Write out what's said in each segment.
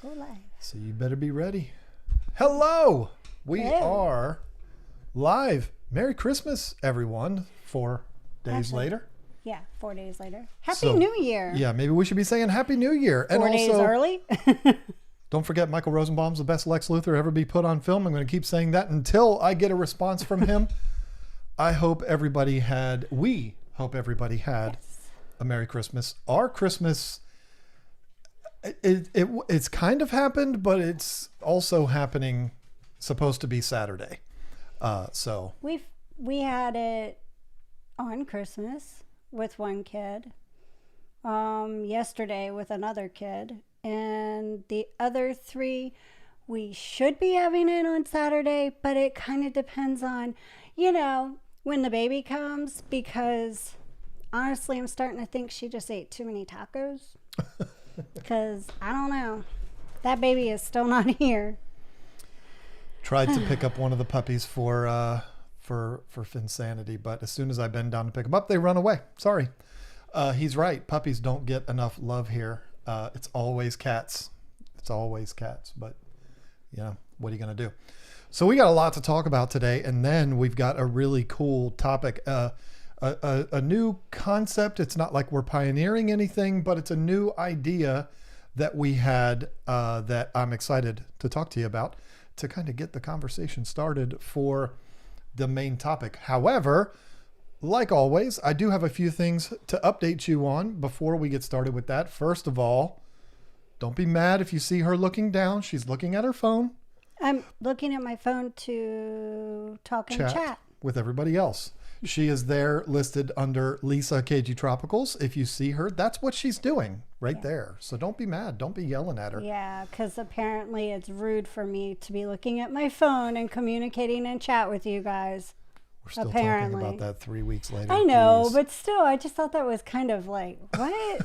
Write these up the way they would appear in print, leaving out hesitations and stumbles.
Go live. So you better be ready. Hello! We are live. Merry Christmas, everyone. 4 days later. Yeah, 4 days later. Happy New Year. Yeah, maybe we should be saying Happy New Year. And 4 days early. Don't forget Michael Rosenbaum's the best Lex Luthor ever be put on film. I'm going to keep saying that until I get a response from him. We hope everybody had a Merry Christmas. Our Christmas, it's kind of happened, but it's also happening, supposed to be Saturday. So we had it on Christmas with one kid, yesterday with another kid, and the other 3 we should be having it on Saturday, but it kind of depends on, when the baby comes, because honestly, I'm starting to think she just ate too many tacos. Because I don't know, that baby is still not here. Tried to pick up one of the puppies for Finsanity, but as soon as I bend down to pick them up, they run away. Sorry. He's right. Puppies don't get enough love here. It's always cats. But what are you going to do? So we got a lot to talk about today, and then we've got a really cool topic. A new concept. It's not like we're pioneering anything, but it's a new idea that we had that I'm excited to talk to you about to kind of get the conversation started for the main topic. However, like always, I do have a few things to update you on before we get started with that. First of all, don't be mad if you see her looking down. She's looking at her phone. I'm looking at my phone to talk and chat with everybody else. She is there listed under Lisa KG Tropicals. If you see her, that's what she's doing right there. So don't be mad. Don't be yelling at her. Yeah, because apparently it's rude for me to be looking at my phone and communicating and chat with you guys. We're still talking about that 3 weeks later. I know, but still, I just thought that was kind of like, what?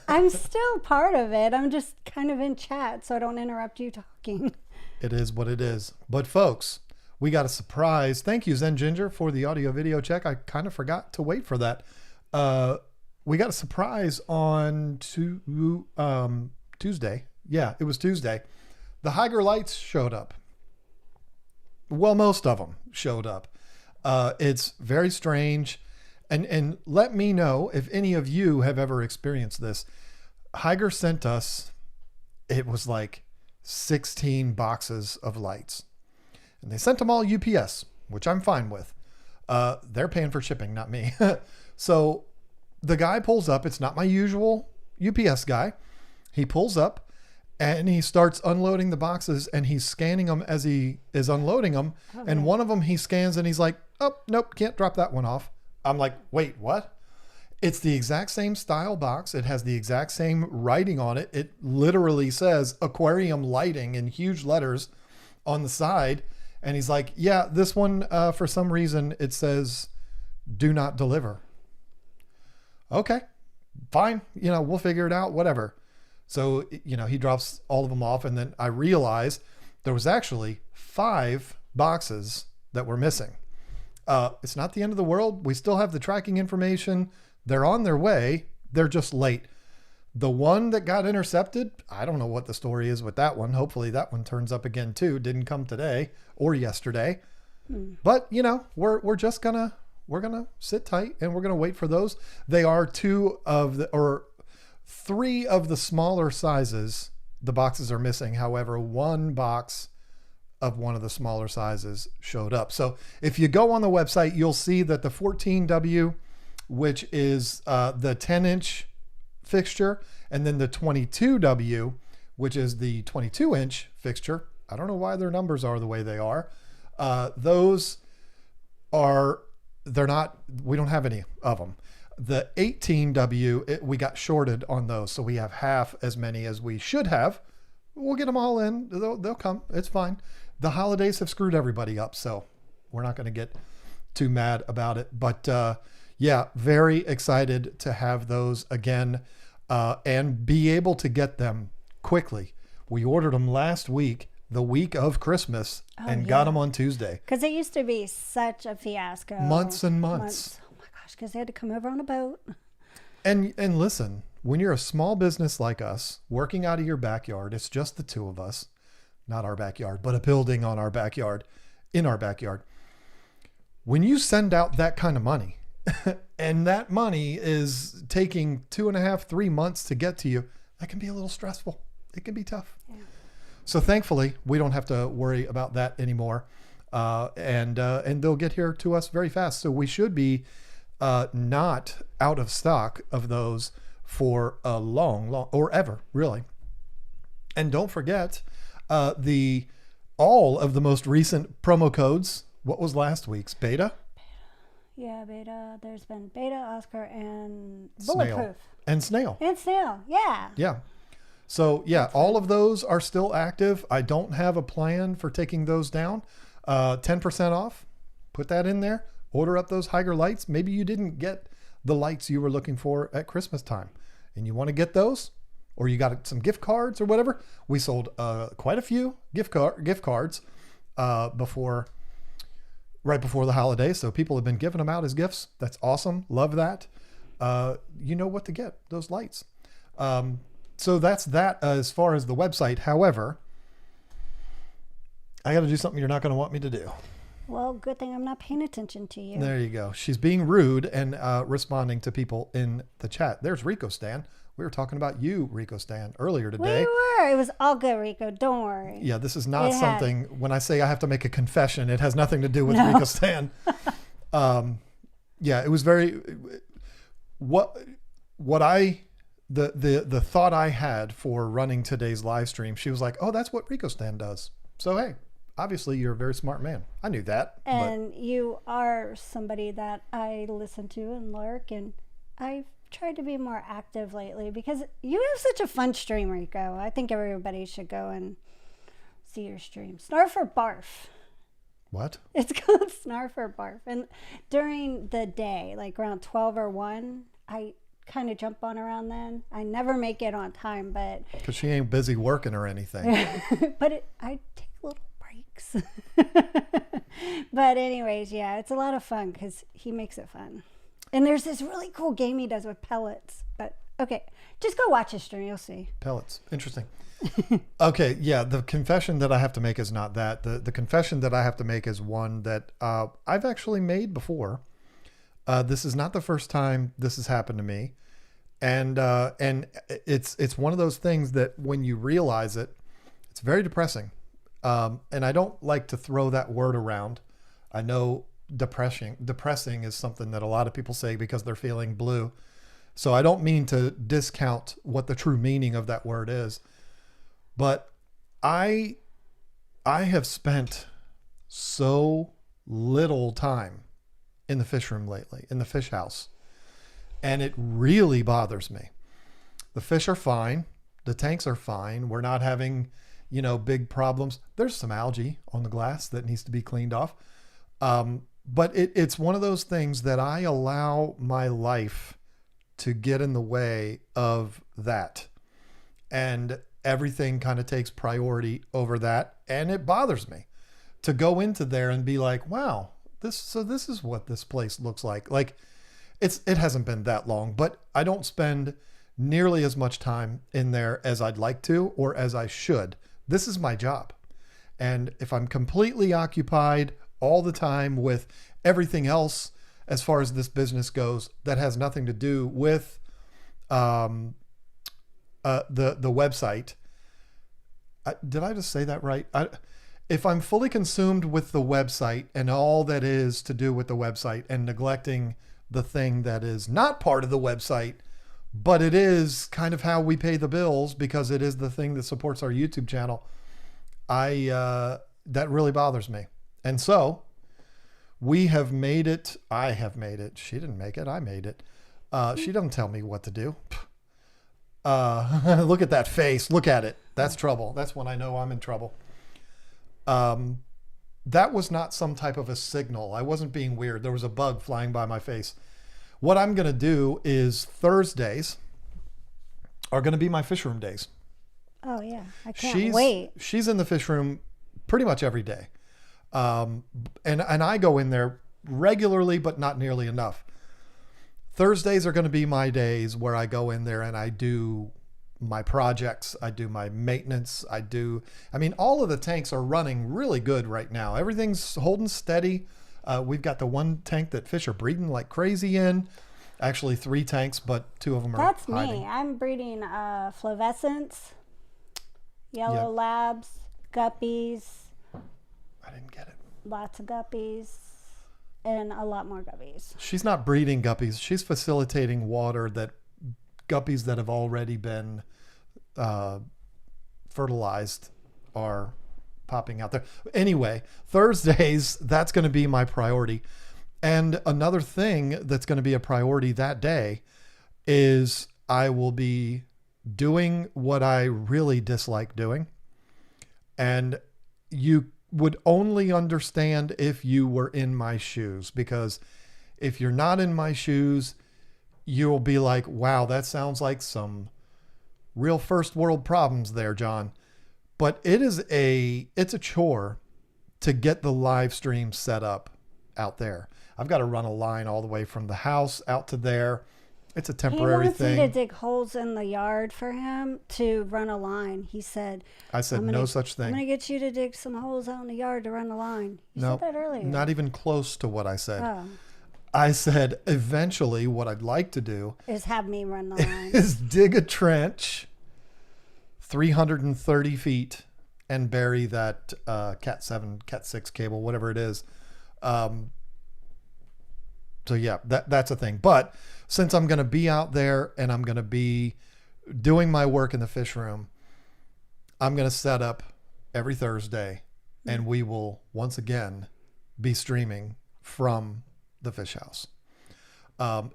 I'm still part of it. I'm just kind of in chat, so I don't interrupt you talking. It is what it is. But folks, we got a surprise. Thank you, Zen Ginger, for the audio video check. I kind of forgot to wait for that. We got a surprise on Tuesday. Yeah, it was Tuesday. The Higer lights showed up. Well, most of them showed up. It's very strange. And let me know if any of you have ever experienced this. Higer sent us, it was like 16 boxes of lights. And they sent them all UPS, which I'm fine with. They're paying for shipping, not me. So the guy pulls up. It's not my usual UPS guy. He pulls up and he starts unloading the boxes, and he's scanning them as he is unloading them. Okay. And one of them he scans and he's like, oh, nope, can't drop that one off. I'm like, wait, what? It's the exact same style box. It has the exact same writing on it. It literally says aquarium lighting in huge letters on the side. And he's like, yeah, this one, for some reason, it says, do not deliver. Okay, fine. We'll figure it out, whatever. So, he drops all of them off. And then I realized there was actually 5 boxes that were missing. It's not the end of the world. We still have the tracking information. They're on their way. They're just late. The one that got intercepted, I don't know what the story is with that one. Hopefully that one turns up again too. Didn't come today or yesterday. But we're just gonna sit tight and we're gonna wait for those. They are 3 of the smaller sizes. The boxes are missing. However, 1 box of one of the smaller sizes showed up. So if you go on the website, you'll see that the 14W, which is the 10-inch fixture, and then the 22W, which is the 22-inch fixture. I don't know why their numbers are the way they are. We don't have any of them. The 18W, we got shorted on those, so we have half as many as we should have. We'll get them all in. They'll come. It's fine. The holidays have screwed everybody up, so we're not going to get too mad about it. But yeah, very excited to have those again and be able to get them quickly. We ordered them last week, the week of Christmas, and got them on Tuesday. Because it used to be such a fiasco. Months and months. Oh my gosh, because they had to come over on a boat. And listen, when you're a small business like us, working out of your backyard, it's just the two of us, not our backyard, but a building on our backyard, in our backyard. When you send out that kind of money, and that money is taking 2.5, 3 months to get to you, that can be a little stressful. It can be tough. Yeah. So thankfully, we don't have to worry about that anymore. And they'll get here to us very fast. So we should be not out of stock of those for a long, or ever, really. And don't forget all of the most recent promo codes. What was last week's? Beta? Yeah, beta. There's been beta, Oscar, and Snail. Bulletproof. And Snail. And Snail, yeah. Yeah. So, yeah, all of those are still active. I don't have a plan for taking those down. 10% off. Put that in there. Order up those Hygger lights. Maybe you didn't get the lights you were looking for at Christmas time, and you want to get those, or you got some gift cards or whatever. We sold quite a few gift cards right before the holidays. So people have been giving them out as gifts. That's awesome. Love that. You know what to get, those lights. So that's that as far as the website. However, I got to do something you're not going to want me to do. Well, good thing I'm not paying attention to you. There you go. She's being rude and responding to people in the chat. There's Rico Stan. We were talking about you, Rico Stan, earlier today. We were. It was all good, Rico. Don't worry. Yeah, this is not something, when I say I have to make a confession, it has nothing to do with Rico Stan. Yeah, it was very, the thought I had for running today's live stream, she was like, oh, that's what Rico Stan does. So, hey, obviously you're a very smart man. I knew that. And you are somebody that I listen to and lurk, and I've tried to be more active lately because you have such a fun stream, Rico. I think everybody should go and see your stream. Snarf or Barf. What? It's called Snarf or Barf. And during the day, like around 12 or 1, I kind of jump on around then. I never make it on time, but... Because she ain't busy working or anything. But I take little breaks. But anyways, yeah, it's a lot of fun because he makes it fun. And there's this really cool game he does with pellets. But, okay, just go watch his stream. You'll see. Pellets. Interesting. Okay, yeah, the confession that I have to make is not that. The confession that I have to make is one that I've actually made before. This is not the first time this has happened to me. And it's one of those things that when you realize it, it's very depressing. And I don't like to throw that word around. I know depressing is something that a lot of people say because they're feeling blue. So I don't mean to discount what the true meaning of that word is, but I have spent so little time in the fish room lately, in the fish house, and it really bothers me. The fish are fine. The tanks are fine. We're not having, big problems. There's some algae on the glass that needs to be cleaned off. But it's one of those things that I allow my life to get in the way of that. And everything kind of takes priority over that. And it bothers me to go into there and be like, wow, this is what this place looks like. Like it hasn't been that long, but I don't spend nearly as much time in there as I'd like to, or as I should. This is my job. And if I'm completely occupied all the time with everything else as far as this business goes that has nothing to do with the website. Did I just say that right? If I'm fully consumed with the website and all that is to do with the website and neglecting the thing that is not part of the website, but it is kind of how we pay the bills because it is the thing that supports our YouTube channel, that really bothers me. And so we have made it. I have made it. She didn't make it. I made it. She doesn't tell me what to do. Look at that face. Look at it. That's trouble. That's when I know I'm in trouble. That was not some type of a signal. I wasn't being weird. There was a bug flying by my face. What I'm going to do is Thursdays are going to be my fish room days. Oh, yeah. I can't wait. She's in the fish room pretty much every day. And I go in there regularly, but not nearly enough. Thursdays are going to be my days where I go in there and I do my projects. I do my maintenance. All of the tanks are running really good right now. Everything's holding steady. We've got the one tank that fish are breeding like crazy in. Actually, 3 tanks, but 2 of them are That's hiding. me. I'm breeding fluorescents, yellow labs, guppies. I didn't get it. Lots of guppies. And a lot more guppies. She's not breeding guppies. She's facilitating water that guppies that have already been fertilized are popping out there. Anyway, Thursdays, that's going to be my priority. And another thing that's going to be a priority that day is I will be doing what I really dislike doing. And you would only understand if you were in my shoes, because if you're not in my shoes, you'll be like, wow, that sounds like some real first world problems there, John. But it's a chore to get the live stream set up out there. I've got to run a line all the way from the house out to there. It's a temporary thing. He wants me to dig holes in the yard for him to run a line. He said, I said, no such thing. I'm going to get you to dig some holes out in the yard to run a line. You said that earlier. Not even close to what I said. Oh. I said, eventually what I'd like to do is have me run the line. is dig a trench 330 feet and bury that Cat 7, Cat 6 cable, whatever it is. So yeah, that's a thing. But since I'm going to be out there and I'm going to be doing my work in the fish room, I'm going to set up every Thursday and we will once again be streaming from the fish house.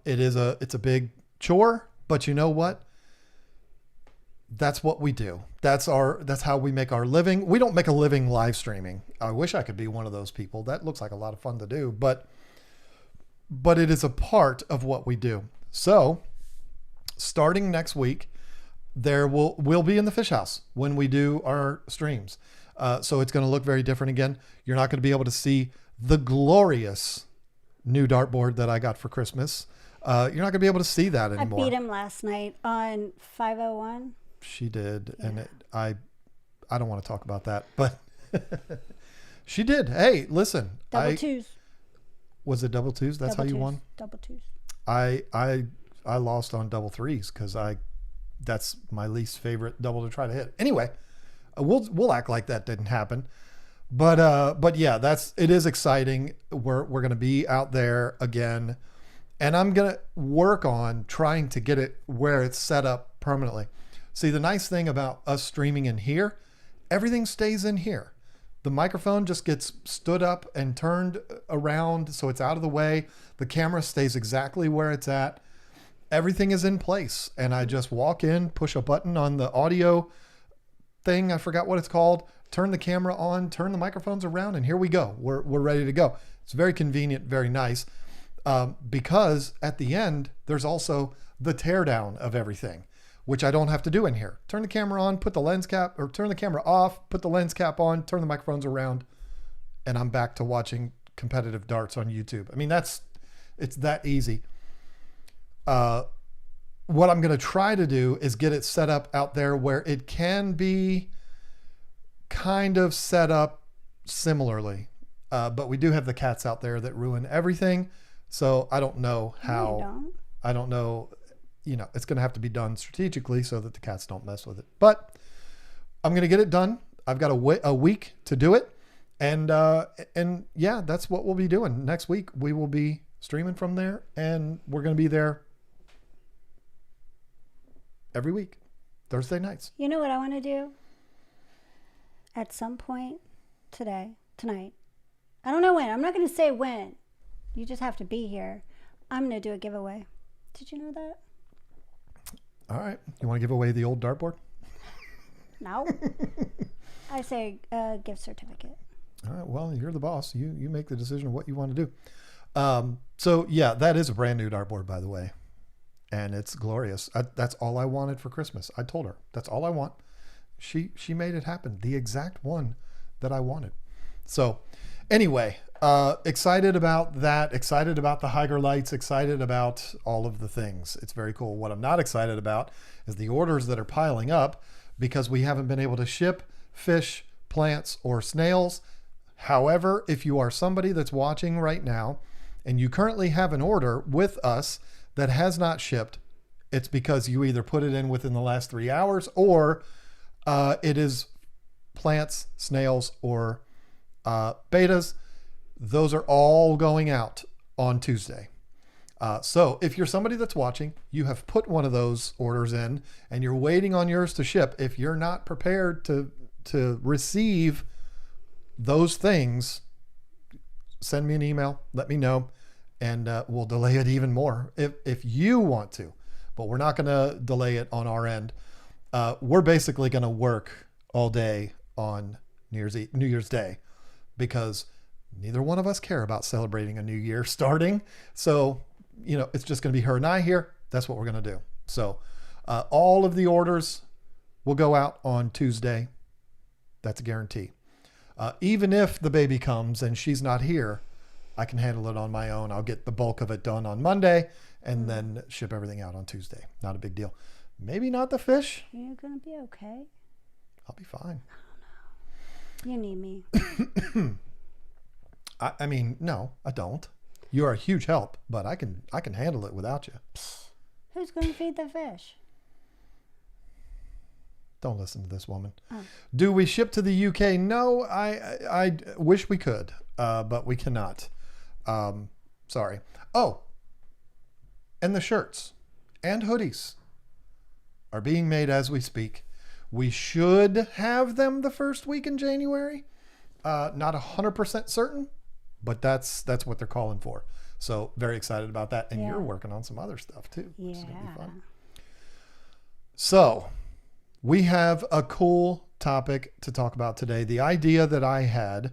It's a big chore, but you know what? That's what we do. That's how we make our living. We don't make a living live streaming. I wish I could be one of those people. That looks like a lot of fun to do, but it is a part of what we do. So starting next week, we'll be in the fish house when we do our streams. So it's going to look very different again. You're not going to be able to see the glorious new dartboard that I got for Christmas. You're not going to be able to see that anymore. I beat him last night on 501. She did. Yeah. And I don't want to talk about that, but she did. Hey, listen, Double twos. Was it double twos? That's how you won? Double twos. I lost on double threes because that's my least favorite double to try to hit. Anyway, we'll act like that didn't happen. But yeah, it is exciting. We're going to be out there again, and I'm going to work on trying to get it where it's set up permanently. See, the nice thing about us streaming in here, everything stays in here. The microphone just gets stood up and turned around so it's out of the way. The camera stays exactly where it's at. Everything is in place. And I just walk in, push a button on the audio thing. I forgot what it's called. Turn the camera on, turn the microphones around, and here we go. We're ready to go. It's very convenient, very nice. Because at the end, there's also the teardown of everything, which I don't have to do in here. Turn the camera on, put the lens cap, or turn the camera off, put the lens cap on, turn the microphones around, and I'm back to watching competitive darts on YouTube. I mean, it's that easy. What I'm going to try to do is get it set up out there where it can be kind of set up similarly. But we do have the cats out there that ruin everything. So I don't know how. No, I don't know. It's going to have to be done strategically so that the cats don't mess with it. But I'm going to get it done. I've got a week to do it. And yeah, that's what we'll be doing. Next week, we will be streaming from there. And we're going to be there every week, Thursday nights. You know what I want to do? At some point tonight. I don't know when. I'm not going to say when. You just have to be here. I'm going to do a giveaway. Did you know that? All right. You want to give away the old dartboard? No. I say gift certificate. All right. Well, you're the boss. You make the decision of what you want to do. So yeah, that is a brand new dartboard, by the way. And it's glorious. That's all I wanted for Christmas. I told her that's all I want. She made it happen. The exact one that I wanted. So Anyway, excited about that. Excited about the Higer lights. Excited about all of the things. It's very cool. What I'm not excited about is the orders that are piling up because we haven't been able to ship fish, plants, or snails. However, if you are somebody that's watching right now and you currently have an order with us that has not shipped, it's because you either put it in within the last 3 hours or it is plants, snails, or betas. Those are all going out on Tuesday. So if you're somebody that's watching, you have put one of those orders in and you're waiting on yours to ship. If you're not prepared to receive those things, send me an email, let me know, and we'll delay it even more if you want to, but we're not going to delay it on our end. We're basically going to work all day on New Year's Day because neither one of us care about celebrating a new year starting. So, it's just going to be her and I here. That's what we're going to do. So all of the orders will go out on Tuesday. That's a guarantee. Even if the baby comes and she's not here, I can handle it on my own. I'll get the bulk of it done on Monday and then ship everything out on Tuesday. Not a big deal. Maybe not the fish. You're going to be okay. I'll be fine. I don't know. You need me. I mean, no, I don't. You are a huge help, but I can handle it without you. Who's going to feed the fish? Don't listen to this woman. Oh. Do we ship to the UK? No, I wish we could, but we cannot. Sorry. Oh, and the shirts and hoodies are being made as we speak. We should have them the first week in January. Not 100% certain, but that's what they're calling for. So very excited about that. And you're working on some other stuff too. Yeah. Which is going to be fun. So we have a cool topic to talk about today. The idea that I had,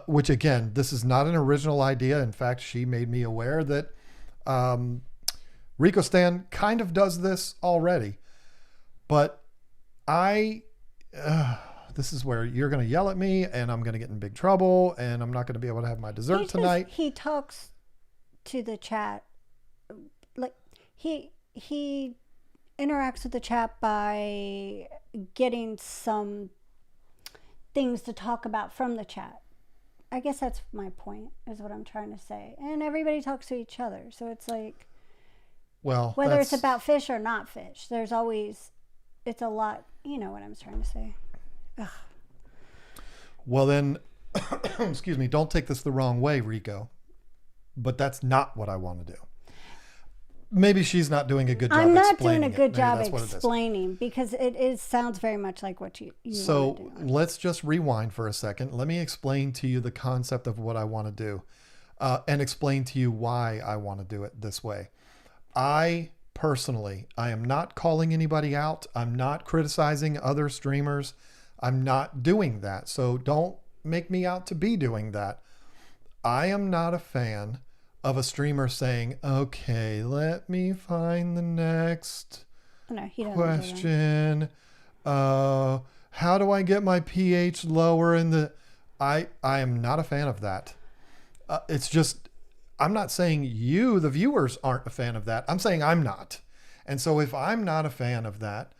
which again, this is not an original idea. In fact, she made me aware that Rico Stan kind of does this already. But this is where you're going to yell at me and I'm going to get in big trouble and I'm not going to be able to have my dessert tonight. He talks to the chat. Like he interacts with the chat by getting some things to talk about from the chat. I guess that's my point, is what I'm trying to say. And everybody talks to each other. So it's like, well, whether it's about fish or not fish, there's always, it's a lot, you know what I'm trying to say. Ugh. Well then, excuse me, don't take this the wrong way, Rico, but that's not what I want to do. Maybe she's not doing a good job I'm not explaining doing a good it. job explaining because it sounds very much like what you So want to do. let's just rewind for a second. Let me explain to you the concept of what I want to do and explain to you why I want to do it this way. I am not calling anybody out. I'm not criticizing other streamers. I'm not doing that. So don't make me out to be doing that. I am not a fan of a streamer saying, okay, let me find the next question. How do I get my pH lower in the... I am not a fan of that. It's just, I'm not saying you, the viewers, aren't a fan of that. I'm saying I'm not. And so if I'm not a fan of that,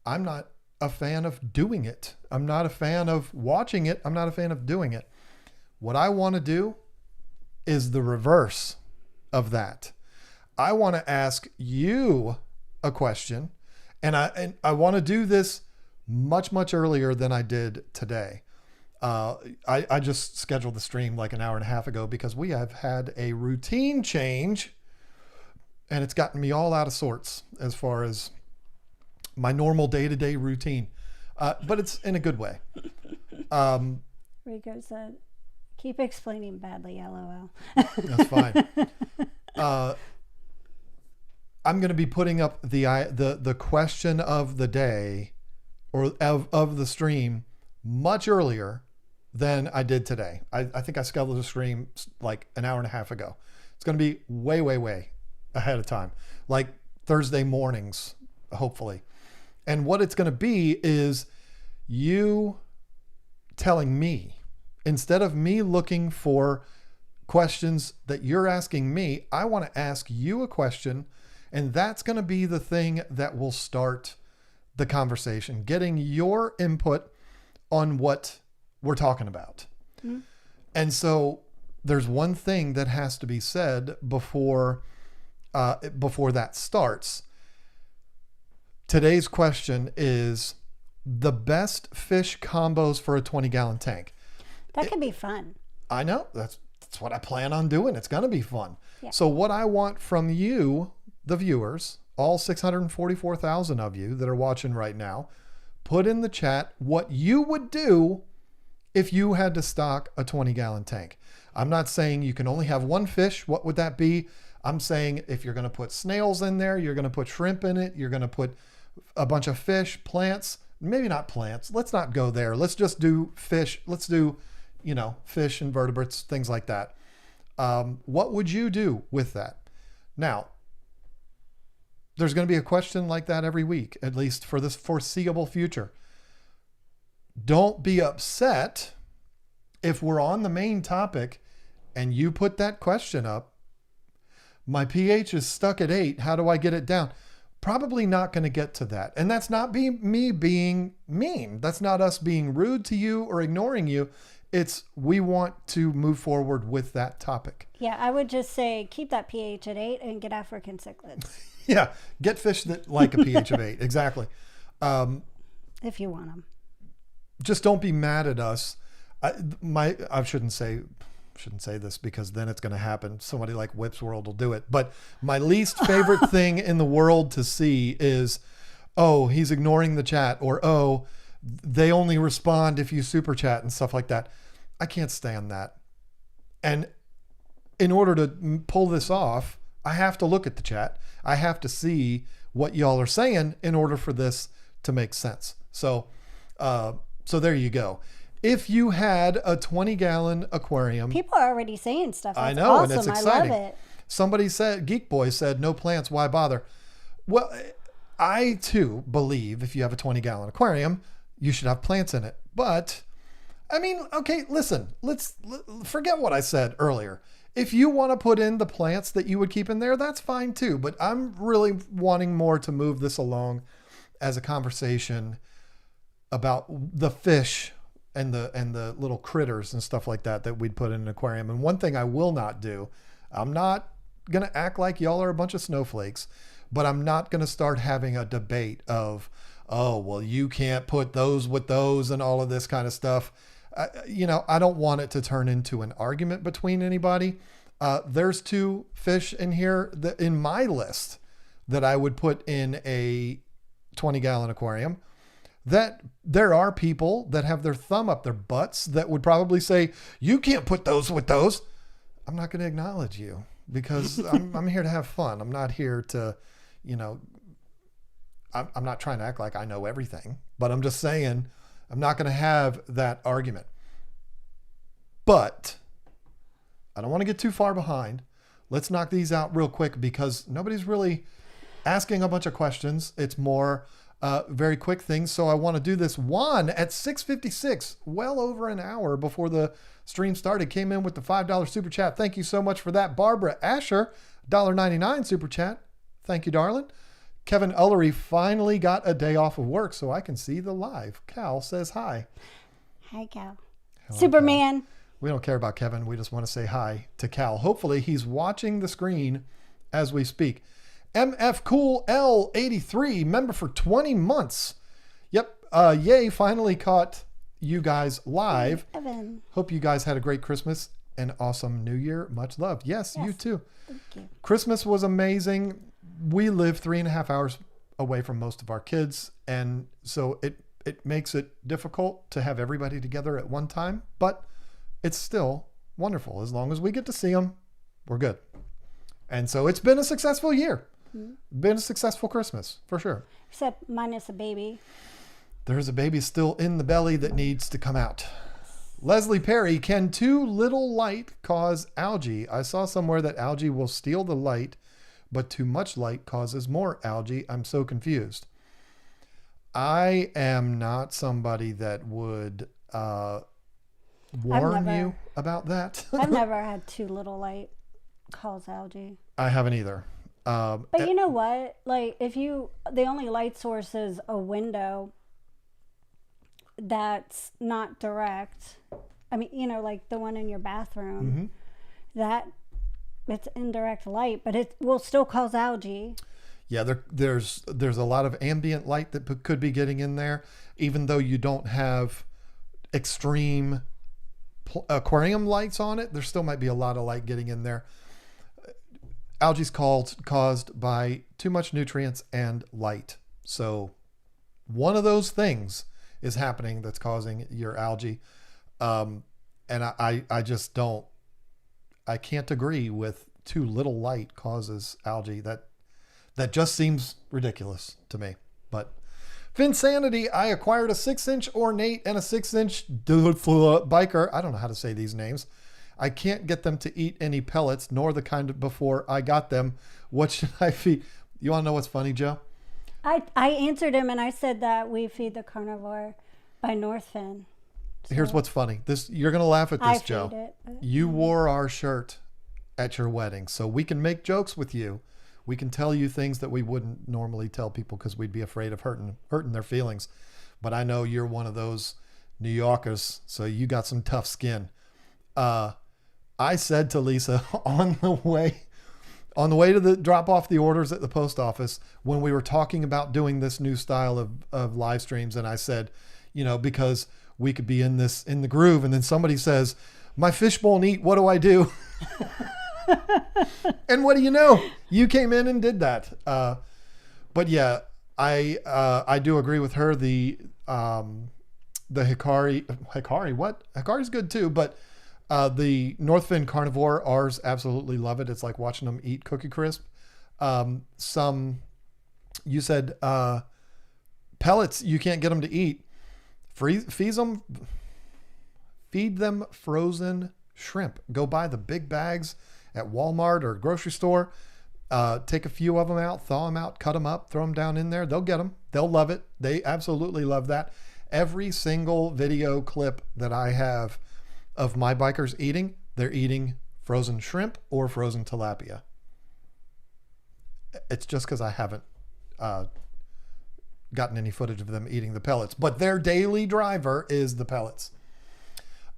I'm not a fan of doing it. I'm not a fan of watching it. I'm not a fan of doing it. What I want to do is the reverse of that. I want to ask you a question, and I want to do this much, much earlier than I did today. I just scheduled the stream like an hour and a half ago because we have had a routine change and it's gotten me all out of sorts as far as my normal day-to-day routine. But it's in a good way. Rico said, keep explaining badly, LOL. That's fine. I'm going to be putting up the question of the day or of the stream much earlier than I did today. I think I scheduled the stream like an hour and a half ago. It's going to be way, way, way ahead of time, like Thursday mornings, hopefully. And what it's going to be is you telling me Instead of me looking for questions that you're asking me, I want to ask you a question, and that's going to be the thing that will start the conversation, getting your input on what we're talking about. Mm-hmm. And so there's one thing that has to be said before that starts. Today's question is the best fish combos for a 20-gallon tank. That could be fun. I know. That's what I plan on doing. It's going to be fun. Yeah. So what I want from you, the viewers, all 644,000 of you that are watching right now, put in the chat what you would do if you had to stock a 20-gallon tank. I'm not saying you can only have one fish. What would that be? I'm saying if you're going to put snails in there, you're going to put shrimp in it, you're going to put a bunch of fish, plants, maybe not plants. Let's not go there. Let's just do fish. Let's do, fish, invertebrates, things like that. What would you do with that? Now, there's going to be a question like that every week, at least for this foreseeable future. Don't be upset if we're on the main topic and you put that question up. My pH is stuck at 8. How do I get it down? Probably not going to get to that. And that's not me being mean. That's not us being rude to you or ignoring you. It's we want to move forward with that topic. Yeah, I would just say keep that pH at 8 and get African cichlids. Yeah, get fish that like a pH of 8. Exactly. If you want them. Just don't be mad at us. I shouldn't say this because then it's going to happen. Somebody like Whip's World will do it. But my least favorite thing in the world to see is, oh, he's ignoring the chat, or, oh, they only respond if you super chat and stuff like that. I can't stand that. And in order to pull this off, I have to look at the chat. I have to see what y'all are saying in order for this to make sense. So there you go. If you had a 20-gallon aquarium. People are already saying stuff. That's I know, awesome. and it's exciting. I love it. Somebody said, Geek Boy said, no plants, why bother? Well, I too believe if you have a 20-gallon aquarium, you should have plants in it. But, I mean, okay, listen, let's forget what I said earlier. If you want to put in the plants that you would keep in there, that's fine too. But I'm really wanting more to move this along as a conversation about the fish and the little critters and stuff like that we'd put in an aquarium. And one thing I will not do, I'm not going to act like y'all are a bunch of snowflakes, but I'm not going to start having a debate of, oh, well, you can't put those with those and all of this kind of stuff. I don't want it to turn into an argument between anybody. There's 2 fish in here that in my list that I would put in a 20-gallon aquarium. That there are people that have their thumb up their butts that would probably say, you can't put those with those. I'm not going to acknowledge you because I'm here to have fun. I'm not here to, I'm not trying to act like I know everything, but I'm just saying I'm not going to have that argument. But I don't want to get too far behind. Let's knock these out real quick because nobody's really asking a bunch of questions. It's more very quick things. So I want to do this. Juan at 6:56, well over an hour before the stream started, came in with the $5 super chat. Thank you so much for that. Barbara Asher, $1.99 super chat. Thank you, darling. Kevin Ullery finally got a day off of work so I can see the live. Cal says hi. Hi, Cal. Hello, Superman. Cal. We don't care about Kevin. We just want to say hi to Cal. Hopefully he's watching the screen as we speak. MF Cool L83, member for 20 months. Yep. Yay, finally caught you guys live. Evan. Hope you guys had a great Christmas and awesome New Year. Much love. Yes, you too. Thank you. Christmas was amazing. We live 3.5 hours away from most of our kids. And so it makes it difficult to have everybody together at one time, but it's still wonderful. As long as we get to see them, we're good. And so it's been a successful year. Mm-hmm. Been a successful Christmas, for sure. Except minus a baby. There's a baby still in the belly that needs to come out. Leslie Perry, can too little light cause algae? I saw somewhere that algae will steal the light, but too much light causes more algae. I'm so confused. I am not somebody that would warn never- you about that. I've never had too little light cause algae. I haven't either. But you know what? Like, the only light source is a window that's not direct. I mean, like the one in your bathroom, that it's indirect light, but it will still cause algae. Yeah, there's a lot of ambient light that could be getting in there, even though you don't have extreme aquarium lights on it. There still might be a lot of light getting in there. Algae's caused by too much nutrients and light. So one of those things is happening that's causing your algae. And I just don't, I can't agree with too little light causes algae. That just seems ridiculous to me. But Finsanity, I acquired a 6-inch ornate and a 6-inch biker. I don't know how to say these names. I can't get them to eat any pellets, nor the kind of before I got them. What should I feed? You want to know what's funny, Joe? I answered him and I said that we feed the carnivore by Northfin. So Here's what's funny. You're going to laugh at this, I Joe. feed it. You wore our shirt at your wedding, so we can make jokes with you. We can tell you things that we wouldn't normally tell people because we'd be afraid of hurting their feelings. But I know you're one of those New Yorkers, so you got some tough skin. I said to Lisa on the way to drop off the orders at the post office when we were talking about doing this new style of live streams, and I said, because we could be in the groove, and then somebody says, "My fish won't eat. What do I do?" And what do you know? You came in and did that. But yeah, I do agree with her. The Hikari, what? Hikari's good too, but the Northfin carnivore, ours absolutely love it. It's like watching them eat Cookie Crisp. You said pellets, you can't get them to eat. Feed them frozen shrimp. Go buy the big bags at Walmart or grocery store. Take a few of them out, thaw them out, cut them up, throw them down in there. They'll get them. They'll love it. They absolutely love that. Every single video clip that I have of my bikers eating, they're eating frozen shrimp or frozen tilapia. It's just because I haven't gotten any footage of them eating the pellets, but their daily driver is the pellets.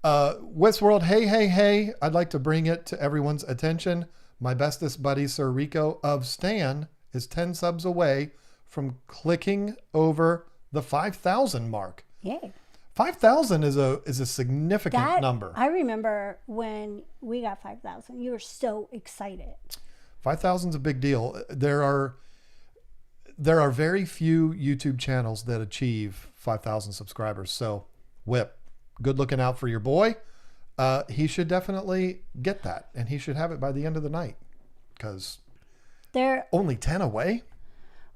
Westworld, hey, I'd like to bring it to everyone's attention. My bestest buddy, Sir Rico of Stan, is 10 subs away from clicking over the 5,000 mark. Yay. 5,000 is a significant number. I remember when we got 5,000, you were so excited. 5,000 is a big deal. There are very few YouTube channels that achieve 5,000 subscribers. So, Whip, good looking out for your boy. He should definitely get that, and he should have it by the end of the night, because they're only 10 away.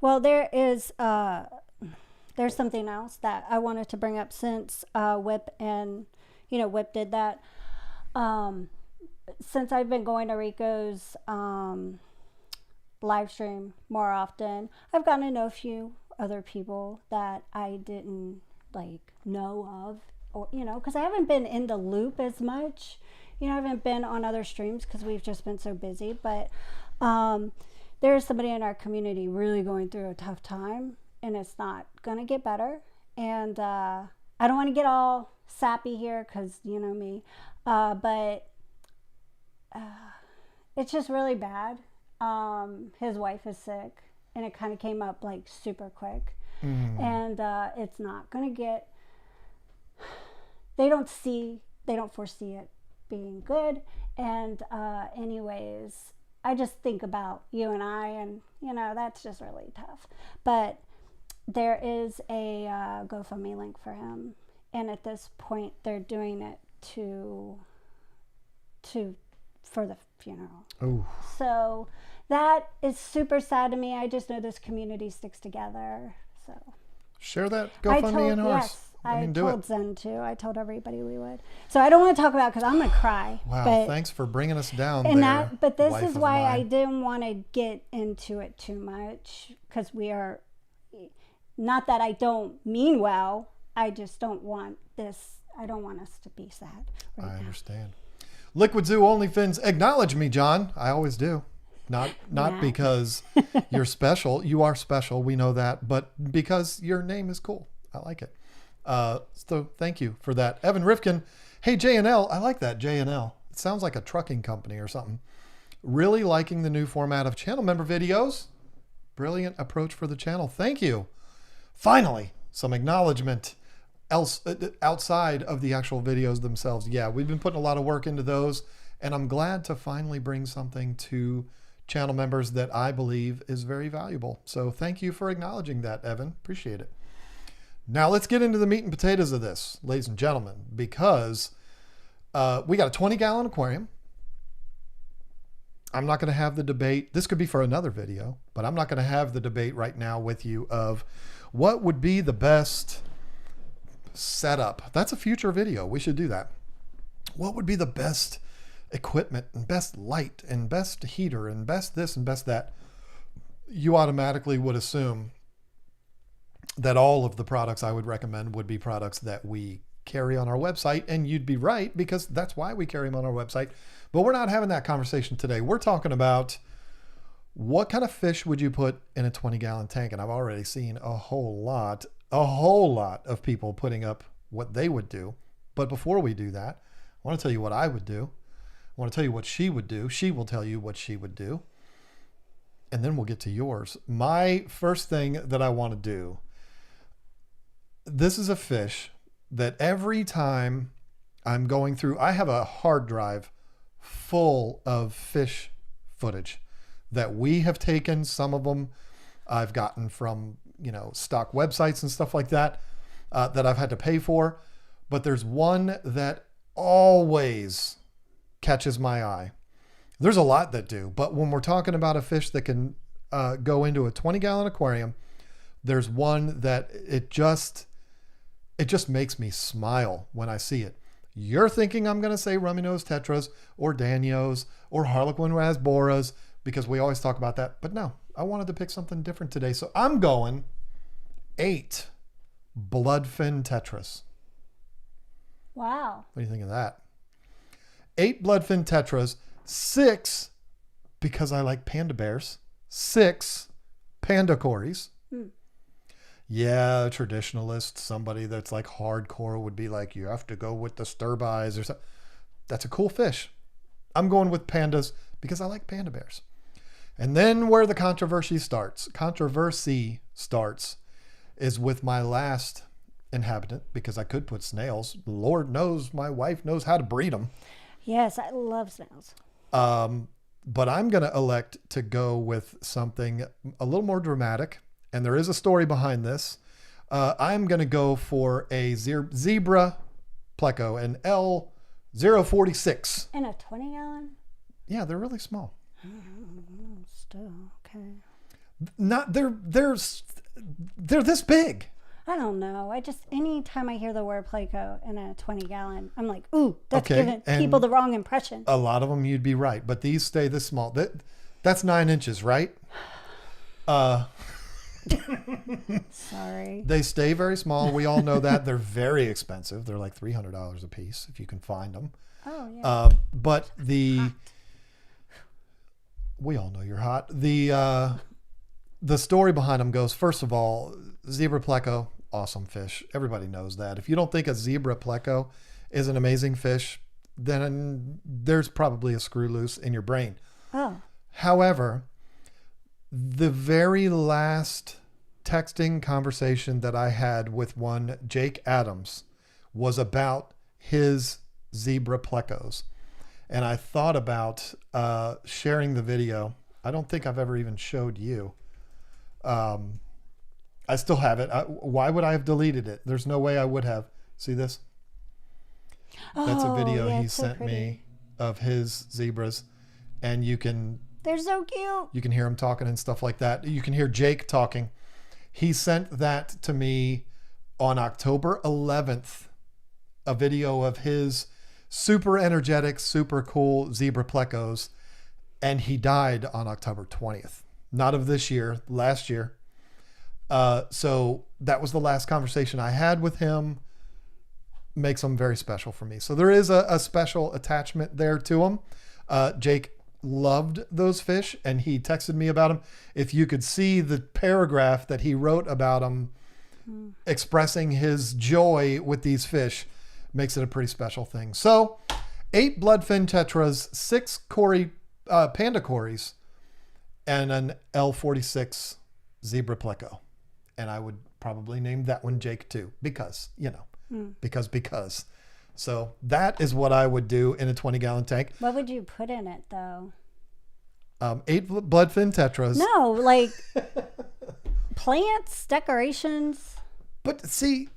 Well, there's something else that I wanted to bring up since Whip did that. Since I've been going to Rico's live stream more often, I've gotten to know a few other people that I didn't know of, or because I haven't been in the loop as much. I haven't been on other streams because we've just been so busy. But there's somebody in our community really going through a tough time, and it's not gonna get better. And I don't want to get all sappy here because you know me, but it's just really bad. His wife is sick, and it kind of came up super quick. And it's not gonna get, they don't foresee it being good. And anyways, I just think about you and I, and that's just really tough. But there is a GoFundMe link for him, and at this point they're doing it for the funeral. Oh, so that is super sad to me. I just know this community sticks together. So share that GoFundMe and ours. Yes, I told Zen too. I told everybody we would. So I don't want to talk about it because I'm gonna cry. Wow, thanks for bringing us down. But this is why I didn't want to get into it too much, because we are, not that I don't mean well, I just don't want this, I don't want us to be sad right I now. understand. Liquid Zoo OnlyFins, acknowledge me, John. I always do. Not Nah. because you're special. You are special. We know that. But because your name is cool. I like it. So thank you for that. Evan Rifkin. Hey, J&L. I like that, J&L. It sounds like a trucking company or something. Really liking the new format of channel member videos. Brilliant approach for the channel. Thank you. Finally, some acknowledgement else outside of the actual videos themselves. Yeah, we've been putting a lot of work into those, and I'm glad to finally bring something to channel members that I believe is very valuable. So thank you for acknowledging that, Evan. Appreciate it. Now let's get into the meat and potatoes of this, ladies and gentlemen, because we got a 20-gallon aquarium. I'm not going to have the debate. This could be for another video, but I'm not going to have the debate right now with you of what would be the best setup. That's a future video. We should do that. What would be the best equipment and best light and best heater and best this and best that? You automatically would assume that all of the products I would recommend would be products that we carry on our website, and you'd be right, because that's why we carry them on our website. But we're not having that conversation today. We're talking about what kind of fish would you put in a 20-gallon tank? And I've already seen a whole lot of people putting up what they would do. But before we do that, I want to tell you what I would do. I want to tell you what she would do. She will tell you what she would do. And then we'll get to yours. My first thing that I want to do, this is a fish that every time I'm going through, I have a hard drive full of fish footage that we have taken. Some of them I've gotten from, stock websites and stuff like that, that I've had to pay for. But there's one that always catches my eye. There's a lot that do, but when we're talking about a fish that can go into a 20-gallon aquarium, there's one that it just makes me smile when I see it. You're thinking I'm going to say rummy nose tetras or danios or harlequin rasboras, because we always talk about that. But no, I wanted to pick something different today. So I'm going 8 bloodfin tetras. Wow. What do you think of that? 8 bloodfin tetras, 6, because I like panda bears, 6 panda cories. Yeah, a traditionalist, somebody that's like hardcore would be like, you have to go with the stir-bys or something. That's a cool fish. I'm going with pandas because I like panda bears. And then where the controversy starts is with my last inhabitant, because I could put snails. Lord knows my wife knows how to breed them. Yes, I love snails. But I'm going to elect to go with something a little more dramatic. And there is a story behind this. I'm going to go for a zebra pleco, an L046. In a 20-gallon? Yeah, they're really small. Still, okay. Not they're this big. I don't know. Anytime I hear the word pleco in a 20-gallon, I'm like, ooh, that's Okay, giving and people the wrong impression. A lot of them you'd be right, but these stay this small. That's 9 inches, right? Sorry. They stay very small. We all know that. They're very expensive. They're like $300 a piece if you can find them. Oh, yeah. But we all know you're hot. The story behind them goes, first of all, zebra pleco, awesome fish. Everybody knows that. If you don't think a zebra pleco is an amazing fish, then there's probably a screw loose in your brain. Oh. However, the very last texting conversation that I had with one Jake Adams was about his zebra plecos. And I thought about sharing the video. I don't think I've ever even showed you. I still have it. Why would I have deleted it? There's no way I would have. See this? That's a video he sent me of his zebras. And They're so cute. You can hear him talking and stuff like that. You can hear Jake talking. He sent that to me on October 11th, a video of his super energetic, super cool zebra plecos. And he died on October 20th. Not of this year, last year. So that was the last conversation I had with him makes them very special for me. So there is a special attachment there to them. Jake loved those fish, and he texted me about them. If you could see the paragraph that he wrote about them, expressing his joy with these fish, makes it a pretty special thing. So 8 bloodfin tetras, 6 panda cories, and an L46 zebra pleco. And I would probably name that one Jake too, because, because. So that is what I would do in a 20-gallon tank. What would you put in it though? 8 bloodfin tetras. No, like plants, decorations. But see,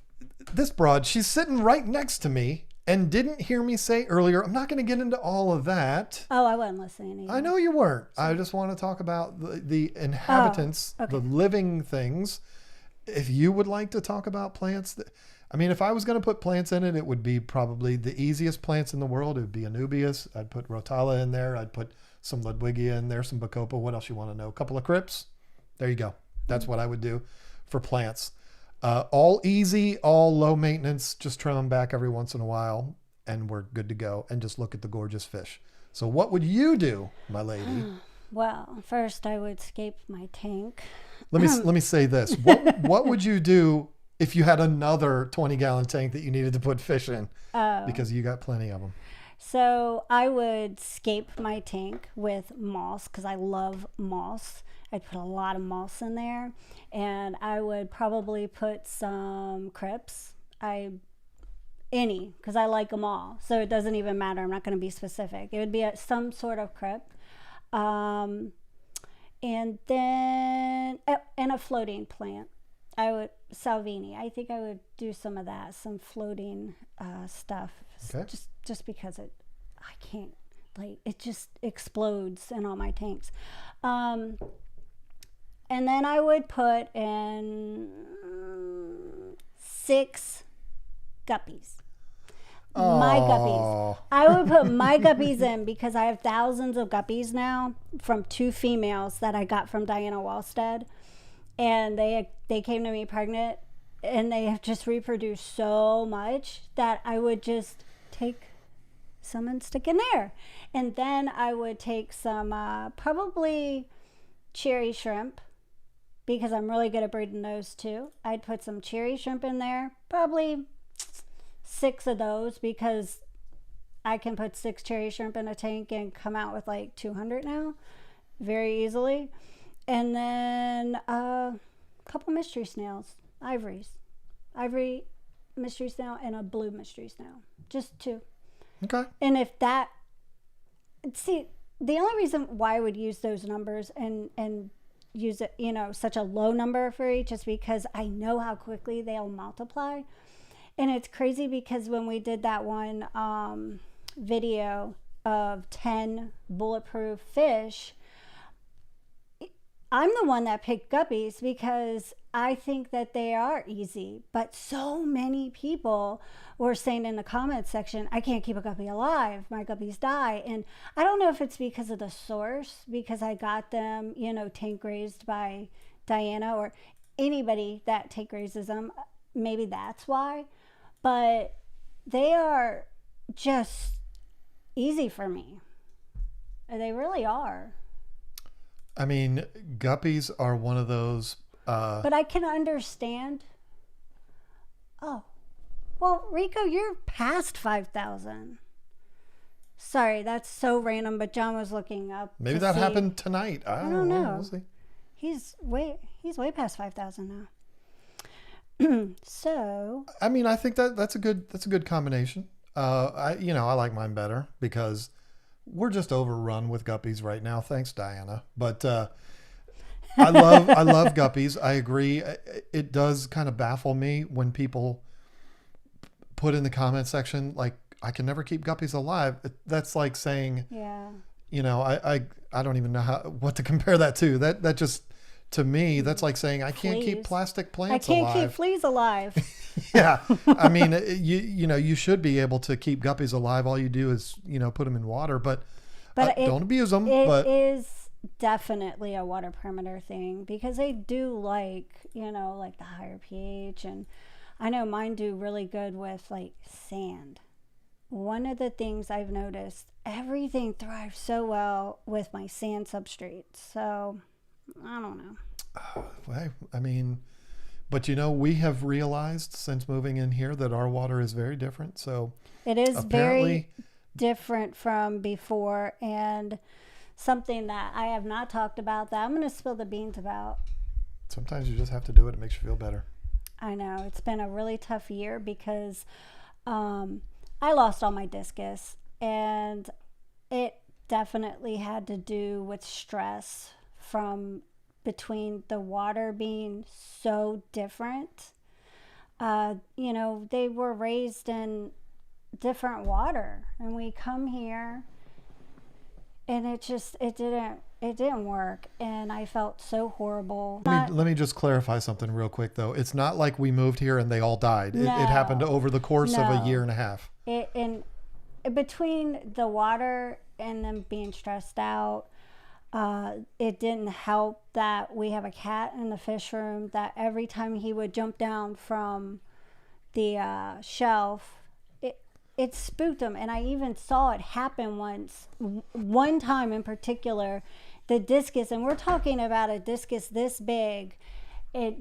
this broad, she's sitting right next to me and didn't hear me say earlier, I'm not going to get into all of that. Oh, I wasn't listening either. I know you weren't. I just want to talk about the inhabitants, the living things. If you would like to talk about plants, if I was going to put plants in it, it would be probably the easiest plants in the world. It would be Anubias. I'd put Rotala in there. I'd put some Ludwigia in there, some Bacopa. What else you want to know? A couple of Crips. There you go. That's what I would do for plants. All easy, all low maintenance. Just trim them back every once in a while, and we're good to go. And just look at the gorgeous fish. So what would you do, my lady? Well, first I would scape my tank. Let me say this. What would you do if you had another 20-gallon tank that you needed to put fish in? Because you got plenty of them. So I would scape my tank with moss because I love moss. I'd put a lot of moss in there, and I would probably put some Crips. Because I like them all. So it doesn't even matter. I'm not going to be specific. It would be some sort of Crip. And then and a floating plant. Salvini. I think I would do some of that, some floating stuff. Okay. Just because I can't, it just explodes in all my tanks. And then I would put in 6 guppies. My guppies. I would put my guppies in because I have thousands of guppies now from 2 females that I got from Diana Wallstead. And they came to me pregnant, and they have just reproduced so much that I would just take some and stick in there. And then I would take some probably cherry shrimp, because I'm really good at breeding those too. I'd put some cherry shrimp in there, probably 6 of those, because I can put 6 cherry shrimp in a tank and come out with like 200 now very easily. And then a couple mystery snails, ivory mystery snail, and a blue mystery snail. Just 2. Okay. And the only reason why I would use those numbers and use it, such a low number for each, is because I know how quickly they'll multiply. And it's crazy because when we did that one video of 10 bulletproof fish, I'm the one that picked guppies because I think that they are easy. But so many people were saying in the comments section, I can't keep a guppy alive. My guppies die. And I don't know if it's because of the source, because I got them, tank raised by Diana or anybody that tank raises them. Maybe that's why. But they are just easy for me. They really are. Guppies are one of those. But I can understand. Oh, well, Rico, you're past 5,000. Sorry, that's so random, but John was looking up. Maybe that happened tonight. I don't know. We'll see. He's way past 5,000 now. So. I think that's a good combination. I like mine better because we're just overrun with guppies right now. Thanks, Diana. But I love guppies. I agree. It does kind of baffle me when people put in the comment section, like, I can never keep guppies alive. That's like saying, yeah, I don't even know what to compare that to. That just, to me, that's like saying I can't keep plastic plants alive. I can't keep fleas alive. Yeah. You should be able to keep guppies alive. All you do is, put them in water, but don't abuse them. It is definitely a water perimeter thing because they do like the higher pH, and I know mine do really good with like sand. One of the things I've noticed, everything thrives so well with my sand substrate. So I don't know. Well, I mean, but we have realized since moving in here that our water is very different. So It is apparently, very different from before, and something that I have not talked about that I'm going to spill the beans about. sometimes you just have to do it. It makes you feel better. I know it's been a really tough year because I lost all my discus, and it definitely had to do with stress from between the water being so different. They were raised in different water, and we come here and it didn't work, and I felt so horrible. Let me just clarify something real quick, though. It's not like we moved here and they all died. It happened over the course of a year and a half. And between the water and them being stressed out, it didn't help that we have a cat in the fish room that every time he would jump down from the shelf, it spooked him. And I even saw it happen one time in particular, the discus, and we're talking about a discus this big, it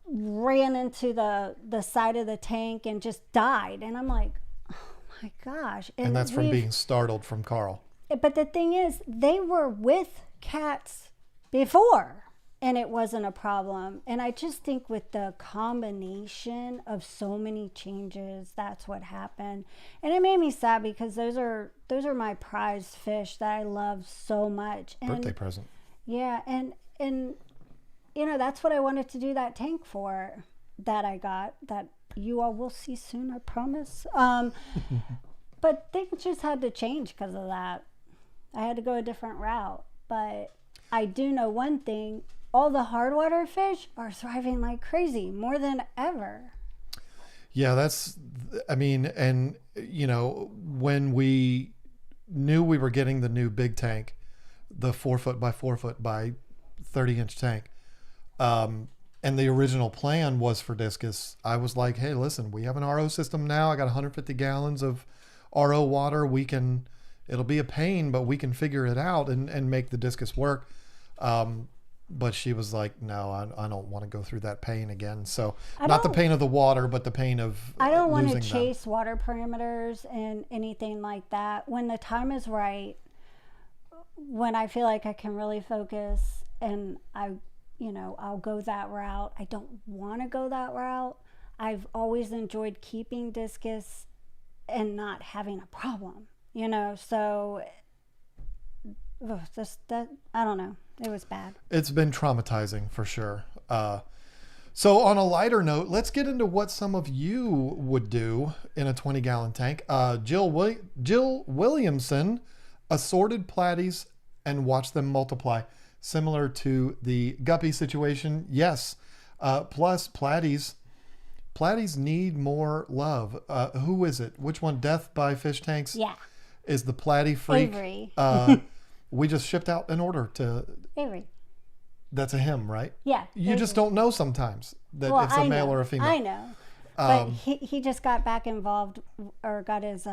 ran into the side of the tank and just died. And I'm like, oh my gosh. And that's from being startled from Carl. But the thing is, they were with cats before, and it wasn't a problem. And I just think with the combination of so many changes, that's what happened. And it made me sad because those are my prized fish that I love so much. And Birthday present. yeah, and that's what I wanted to do that tank for, that I got, that you all will see soon, I promise. But things just had to change because of that. I had to go a different route. But I do know one thing, all the hard water fish are thriving like crazy, more than ever. Yeah, and when we knew we were getting the new big tank, the 4 foot by 4 foot by 30-inch tank, and the original plan was for discus, I was like, hey, listen, we have an RO system now. I got 150 gallons of RO water. It'll be a pain, but we can figure it out and make the discus work. But she was like, no, I don't want to go through that pain again. So not the pain of the water, but the pain of I don't want to losing chase water perimeters and anything like that. When the time is right, when I feel like I can really focus and I'll go that route. I don't want to go that route. I've always enjoyed keeping discus and not having a problem, so I don't know. It was bad. It's been traumatizing for sure. So on a lighter note, let's get into what some of you would do in a 20-gallon tank. Jill Williamson assorted platies and watched them multiply. Similar to the guppy situation. Yes. Plus platies need more love. Who is it? Which one? Death by Fish Tanks? Yeah. Is the platy freak. Avery. We just shipped out an order to Avery. That's a him, right? Yeah. You just don't know sometimes that it's a male or a female. I know. But he just got back involved, or got his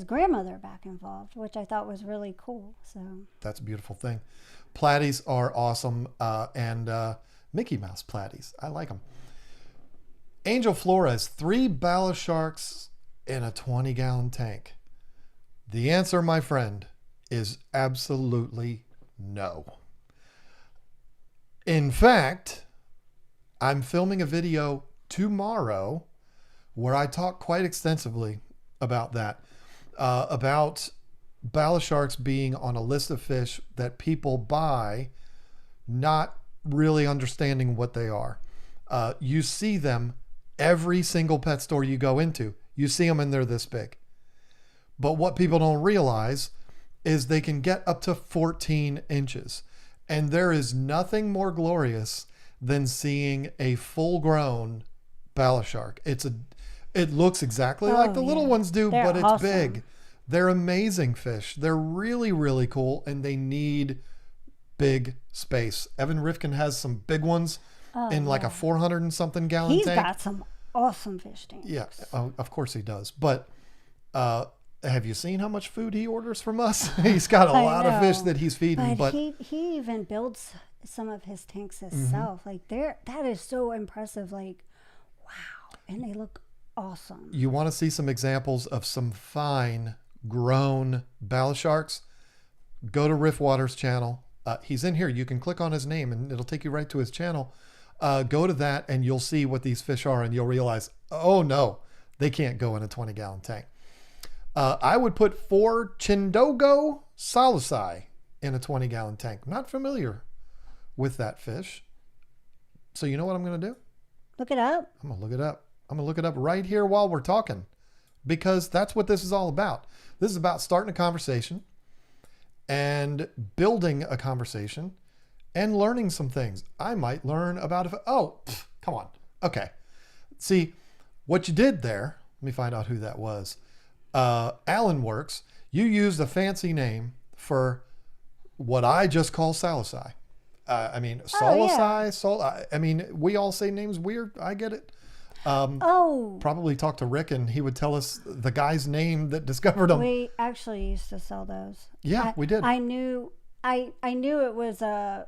grandmother back involved, which I thought was really cool. So that's a beautiful thing. Platies are awesome, and Mickey Mouse platies. I like them. Angel Flores, 3 bala sharks in a 20-gallon tank. The answer, my friend, is absolutely no. In fact, I'm filming a video tomorrow where I talk quite extensively about that, about bala sharks being on a list of fish that people buy, not really understanding what they are. You see them every single pet store you go into. You see them and they're this big. But what people don't realize is they can get up to 14 inches. And there is nothing more glorious than seeing a full-grown bala shark. It looks exactly like the little ones do, but it's awesome. Big. They're amazing fish. They're really, really cool, and they need big space. Evan Rifkin has some big ones in like a 400 and something gallon tank. He's got some awesome fish tanks. Yeah, of course he does. But have you seen how much food he orders from us? He's got a lot of fish that he's feeding. But he even builds some of his tanks himself. Like that is so impressive. Like, wow. And they look awesome. You want to see some examples of some fine grown ballast sharks? Go to Riff Waters' channel. He's in here. You can click on his name and it'll take you right to his channel. Go to that and you'll see what these fish are and you'll realize, oh no, they can't go in a 20-gallon tank. I would put 4 Chindogo salusai in a 20-gallon tank. Not familiar with that fish. So you know what I'm going to do? Look it up. I'm going to look it up. I'm going to look it up right here while we're talking, because that's what this is all about. This is about starting a conversation and building a conversation and learning some things. I might learn about come on. Okay. See, what you did there, let me find out who that was. Alan Works, you used a fancy name for what I just call salusai. Salusai, I mean, we all say names weird. I get it. Probably talk to Rick and he would tell us the guy's name that discovered them. We actually used to sell those. Yeah, we did. I knew it was an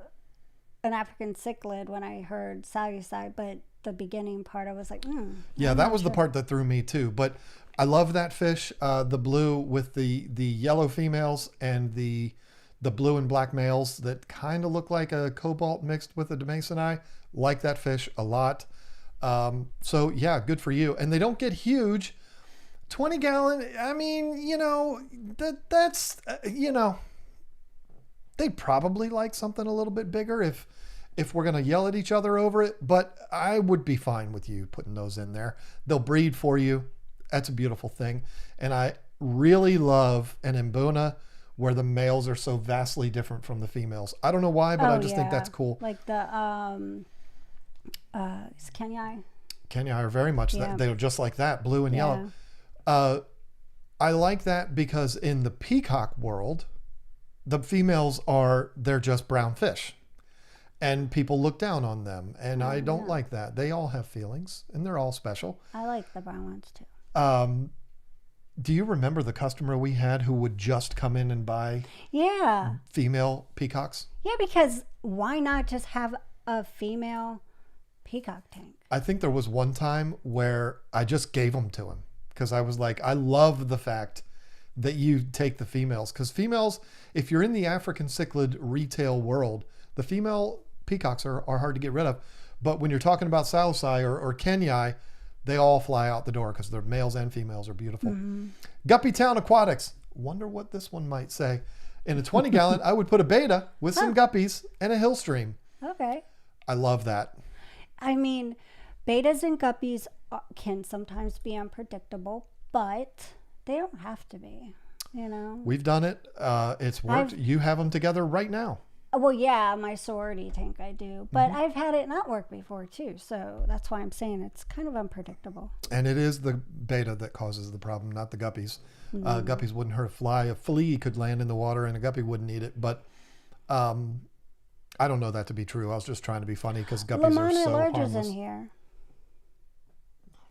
African cichlid when I heard salusai, but the beginning part I was like, yeah, that was the part that threw me too. But I love that fish, the blue with the yellow females and the blue and black males that kind of look like a cobalt mixed with a Demasoni. Like that fish a lot. So yeah, good for you. And they don't get huge. 20-gallon, I mean, that's they'd probably like something a little bit bigger if we're going to yell at each other over it, but I would be fine with you putting those in there. They'll breed for you. That's a beautiful thing. And I really love an Mbuna where the males are so vastly different from the females. I don't know why, but I just think that's cool. Like the it's Kenyi. Kenyi are very much that. They're just like that, blue and yellow. I like that because in the peacock world, the females they're just brown fish. And people look down on them. And I don't like that. They all have feelings and they're all special. I like the brown ones too. Do you remember the customer we had who would just come in and buy female peacocks? Yeah, because why not just have a female peacock tank? I think there was one time where I just gave them to him because I was like, I love the fact that you take the females. Because females, if you're in the African cichlid retail world, the female peacocks are hard to get rid of. But when you're talking about salusai or Kenyi, they all fly out the door because their males and females are beautiful. Mm-hmm. Guppy Town Aquatics. Wonder what this one might say. In a 20-gallon, I would put a beta with some guppies and a hill stream. Okay. I love that. I mean, betas and guppies can sometimes be unpredictable, but they don't have to be, We've done it. It's worked. You have them together right now. Well, yeah, my sorority tank I do, but I've had it not work before too, so that's why I'm saying it's kind of unpredictable. And it is the beta that causes the problem, not the guppies. Guppies wouldn't hurt a fly. A flea could land in the water and a guppy wouldn't eat it, but I don't know that to be true. I was just trying to be funny because guppies are so harmless. In here.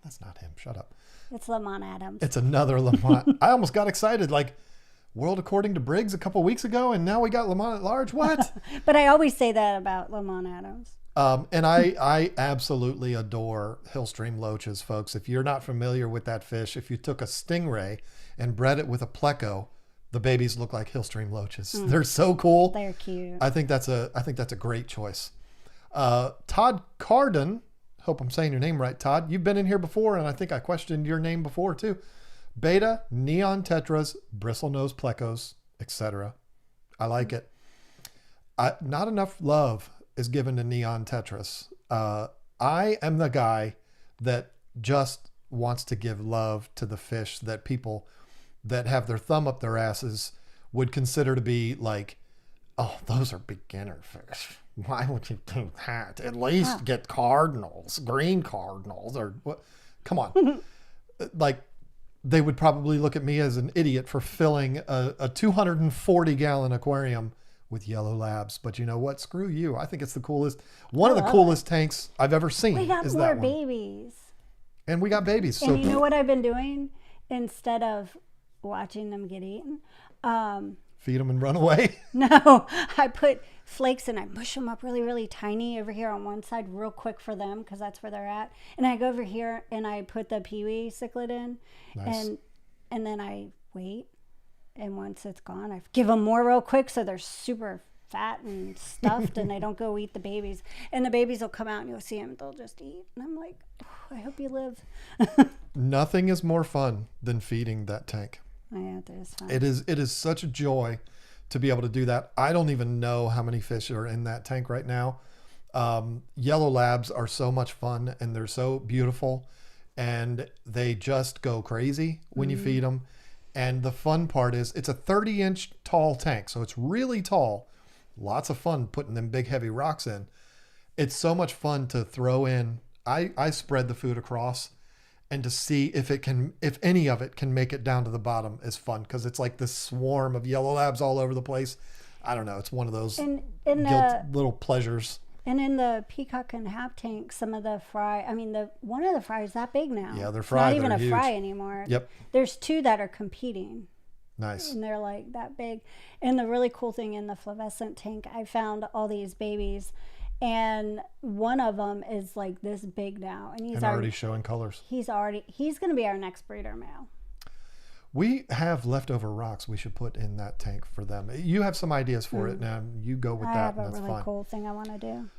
That's not him. Shut up. It's Lamont Adams. It's another Lamont. I almost got excited, like World According to Briggs a couple weeks ago, and now we got Lamont at Large. What? But I always say that about Lamont Adams. And I absolutely adore Hillstream loaches, folks. If you're not familiar with that fish, if you took a stingray and bred it with a pleco, the babies look like Hillstream loaches. They're so cool. They're cute. I think that's a great choice. Todd Carden, hope I'm saying your name right, Todd. You've been in here before, and I think I questioned your name before too. Beta, neon tetras, bristlenose plecos, etc. I like it. Not enough love is given to neon tetras. I am the guy that just wants to give love to the fish that people that have their thumb up their asses would consider to be like, oh, those are beginner fish. Why would you do that? At least get cardinals, green cardinals, or what? Come on. Like, they would probably look at me as an idiot for filling a 240-gallon aquarium with yellow labs. But you know what? Screw you. I think it's the coolest. One of the coolest tanks I've ever seen. We got is more that one. babies. And we got babies. And you know what I've been doing instead of watching them get eaten? Feed them and run away. No, I put flakes and I mush them up really, really tiny over here on one side real quick for them because that's where they're at. And I go over here and I put the peewee cichlid in. Nice. And then I wait. And once it's gone, I give them more real quick so they're super fat and stuffed and they don't go eat the babies. And the babies will come out and you'll see them. They'll just eat. And I'm like, oh, I hope you live. Nothing is more fun than feeding that tank. Oh, yeah, that is fun. It is such a joy to be able to do that. I don't even know how many fish are in that tank right now. Yellow labs are so much fun and they're so beautiful and they just go crazy when you feed them. And the fun part is it's a 30-inch tall tank. So it's really tall. Lots of fun putting them big, heavy rocks in. It's so much fun to throw in. I spread the food across and to see if any of it can make it down to the bottom is fun. Cause it's like this swarm of yellow labs all over the place. I don't know. It's one of those little pleasures. And in the peacock and half tank, some of the fry, one of the fry is that big now. Yeah, they're It's fry. not even They're a huge. fry anymore. Yep. There's two that are competing. Nice. And they're like that big. And the really cool thing in the fluorescent tank, I found all these babies. And one of them is like this big now. And he's already showing colors. He's going to be our next breeder male. We have leftover rocks we should put in that tank for them. You have some ideas for it now. You go with I that. have And a that's really fine. cool thing I want to do.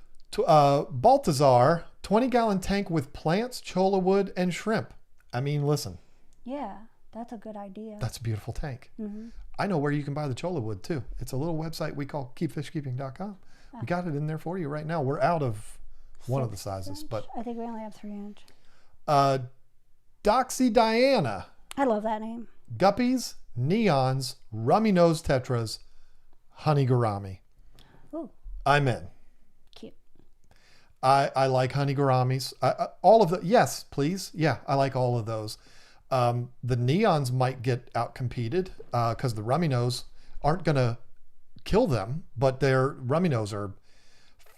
Baltazar, 20-gallon tank with plants, cholla wood, and shrimp. I mean, listen. Yeah, that's a good idea. That's a beautiful tank. Mm-hmm. I know where you can buy the cholla wood too. It's a little website we call keepfishkeeping.com. We got it in there for you right now. We're out of one of the sizes, but I think we only have 3-inch. Doxy Diana, I love that name. guppies, neons, rummy nose tetras, honey gourami. Ooh, I'm in. cute. I like honey gouramis. All of the, yes, please. Yeah, I like all of those. The neons might get out competed because the rummy nose aren't going to kill them, but their rummy nose are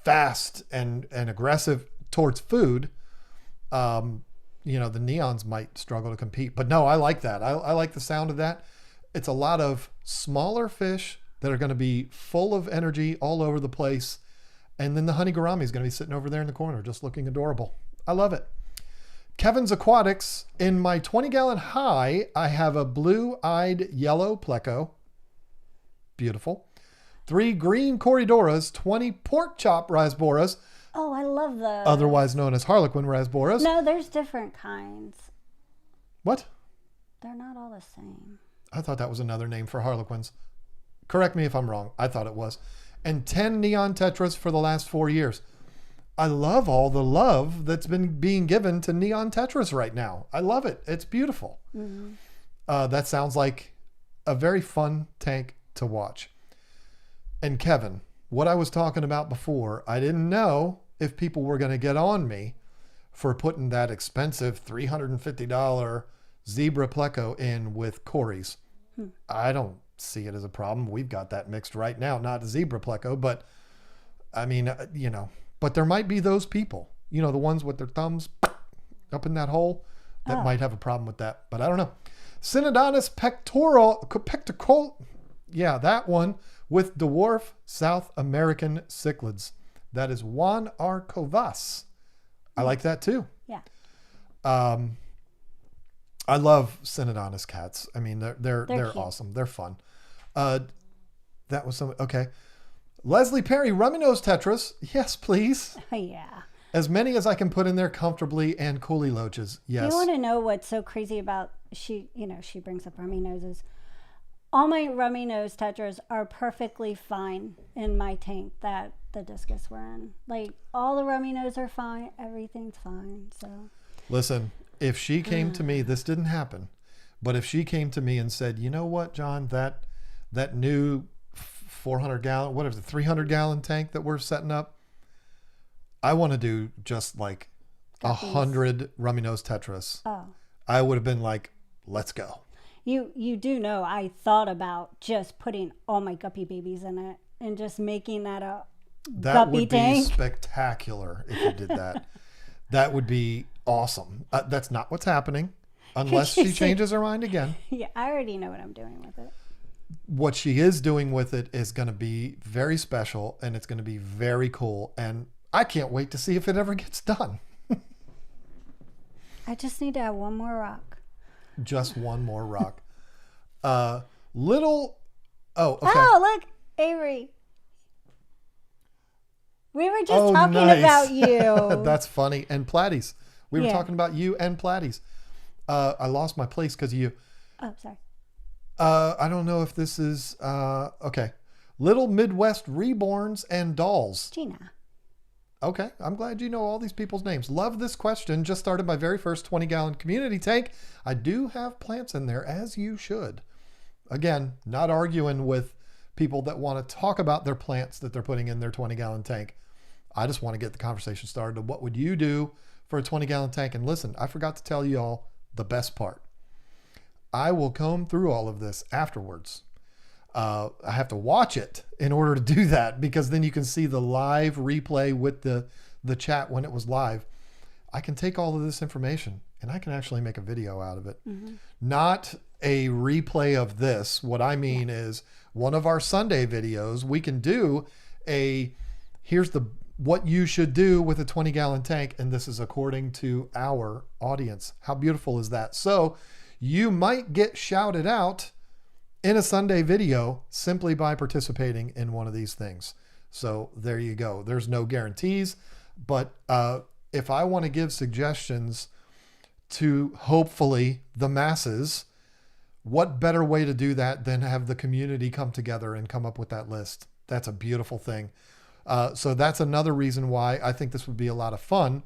fast and aggressive towards food. The neons might struggle to compete, but no, I like that. I like the sound of that. It's a lot of smaller fish that are going to be full of energy all over the place. And then the honey gourami is going to be sitting over there in the corner, just looking adorable. I love it. Kevin's Aquatics. In my 20-gallon high, I have a blue-eyed yellow pleco. Beautiful. 3 green Corridoras, 20 pork chop rasboras, Oh, I love those. otherwise known as Harlequin rasboras. No, there's different kinds. What? They're not all the same. I thought that was another name for Harlequins. Correct me if I'm wrong. I thought it was. And 10 neon tetras for the last 4 years. I love all the love that's been being given to neon tetras right now. I love it. It's beautiful. Mm-hmm. That sounds like a very fun tank to watch. And Kevin, what I was talking about before, I didn't know if people were going to get on me for putting that expensive $350 zebra pleco in with Corys. I don't see it as a problem. We've got that mixed right now, not a zebra pleco, but I mean, but there might be those people, the ones with their thumbs up in that hole that might have a problem with that, but I don't know. Synodontis pectoral, yeah, that one with dwarf South American cichlids. That is Juan R. Covas. I like that too. Yeah. I love Synodontis cats. I mean, they're cute. awesome. They're fun. That was okay. Leslie Perry, rummy nose tetras. Yes, please. Yeah. As many as I can put in there comfortably, and coolie loaches. Yes. You want to know what's so crazy about she brings up rummy noses. All my rummy nose tetras are perfectly fine in my tank that the discus were in. Like, all the rummy nose are fine. Everything's fine. So Listen, if she came to me, this didn't happen, but if she came to me and said, you know what, John, that new 400-gallon, what is it, 300-gallon tank that we're setting up, I want to do just like 100 rummy nose tetras. Oh. I would have been like, let's go. You do know I thought about just putting all my guppy babies in it and just making that a That guppy would tank. be spectacular if you did that. That would be awesome. That's not what's happening unless she changes her mind again. Yeah, I already know what I'm doing with it. What she is doing with it is going to be very special, and it's going to be very cool. And I can't wait to see if it ever gets done. I just need to have one more rock. Just one more rock. Little. Oh, okay. Oh, look, Avery. We were just talking nice. about you. That's funny. And Platies. We were Yeah. talking about you and Platies. I lost my place because of you. Oh, sorry. I don't know if this is okay. Little Midwest Reborns and Dolls. Gina. Okay, I'm glad you know all these people's names. Love this question. Just started my very first 20-gallon community tank. I do have plants in there, as you should. Again, not arguing with people that want to talk about their plants that they're putting in their 20-gallon tank. I just want to get the conversation started. What would you do for a 20-gallon tank? And listen, I forgot to tell you all the best part. I will comb through all of this afterwards. I have to watch it in order to do that, because then you can see the live replay with the chat when it was live. I can take all of this information and I can actually make a video out of it. Mm-hmm. Not a replay of this. What I mean is one of our Sunday videos, we can do here's what you should do with a 20-gallon tank. And this is according to our audience. How beautiful is that? So you might get shouted out in a Sunday video simply by participating in one of these things. So there you go. There's no guarantees, but if I want to give suggestions to hopefully the masses, what better way to do that than have the community come together and come up with that list? That's a beautiful thing. So that's another reason why I think this would be a lot of fun,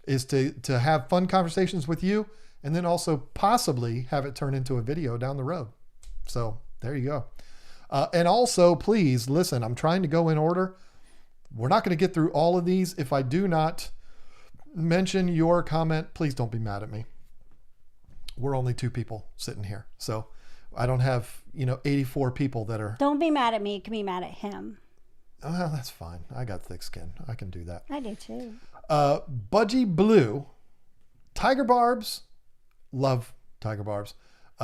is to have fun conversations with you, and then also possibly have it turn into a video down the road. So there you go. And also, please listen, I'm trying to go in order. We're not going to get through all of these. If I do not mention your comment, please don't be mad at me. We're only 2 people sitting here. So I don't have, 84 people that are. Don't be mad at me. You can be mad at him. Oh, well, that's fine. I got thick skin. I can do that. I do too. Budgie Blue. Tiger Barbs. Love Tiger Barbs.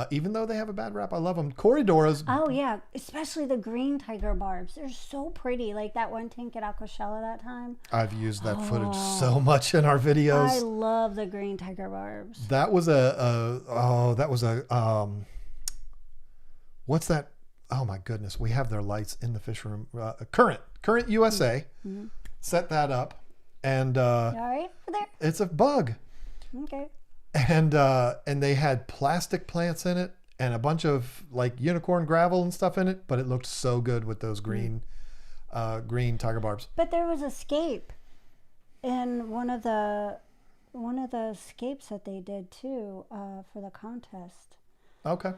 Even though they have a bad rap, I love them. Corridoras. Oh, yeah. Especially the green tiger barbs. They're so pretty. Like that one tank at Alcochella that time. I've used that footage so much in our videos. I love the green tiger barbs. That was what's that? Oh my goodness. We have their lights in the fish room. Current USA. Mm-hmm. Set that up. And you all right over there? It's a bug. Okay. And they had plastic plants in it and a bunch of like unicorn gravel and stuff in it, but it looked so good with those green tiger barbs. But there was a scape in one of the scapes that they did too for the contest. Okay.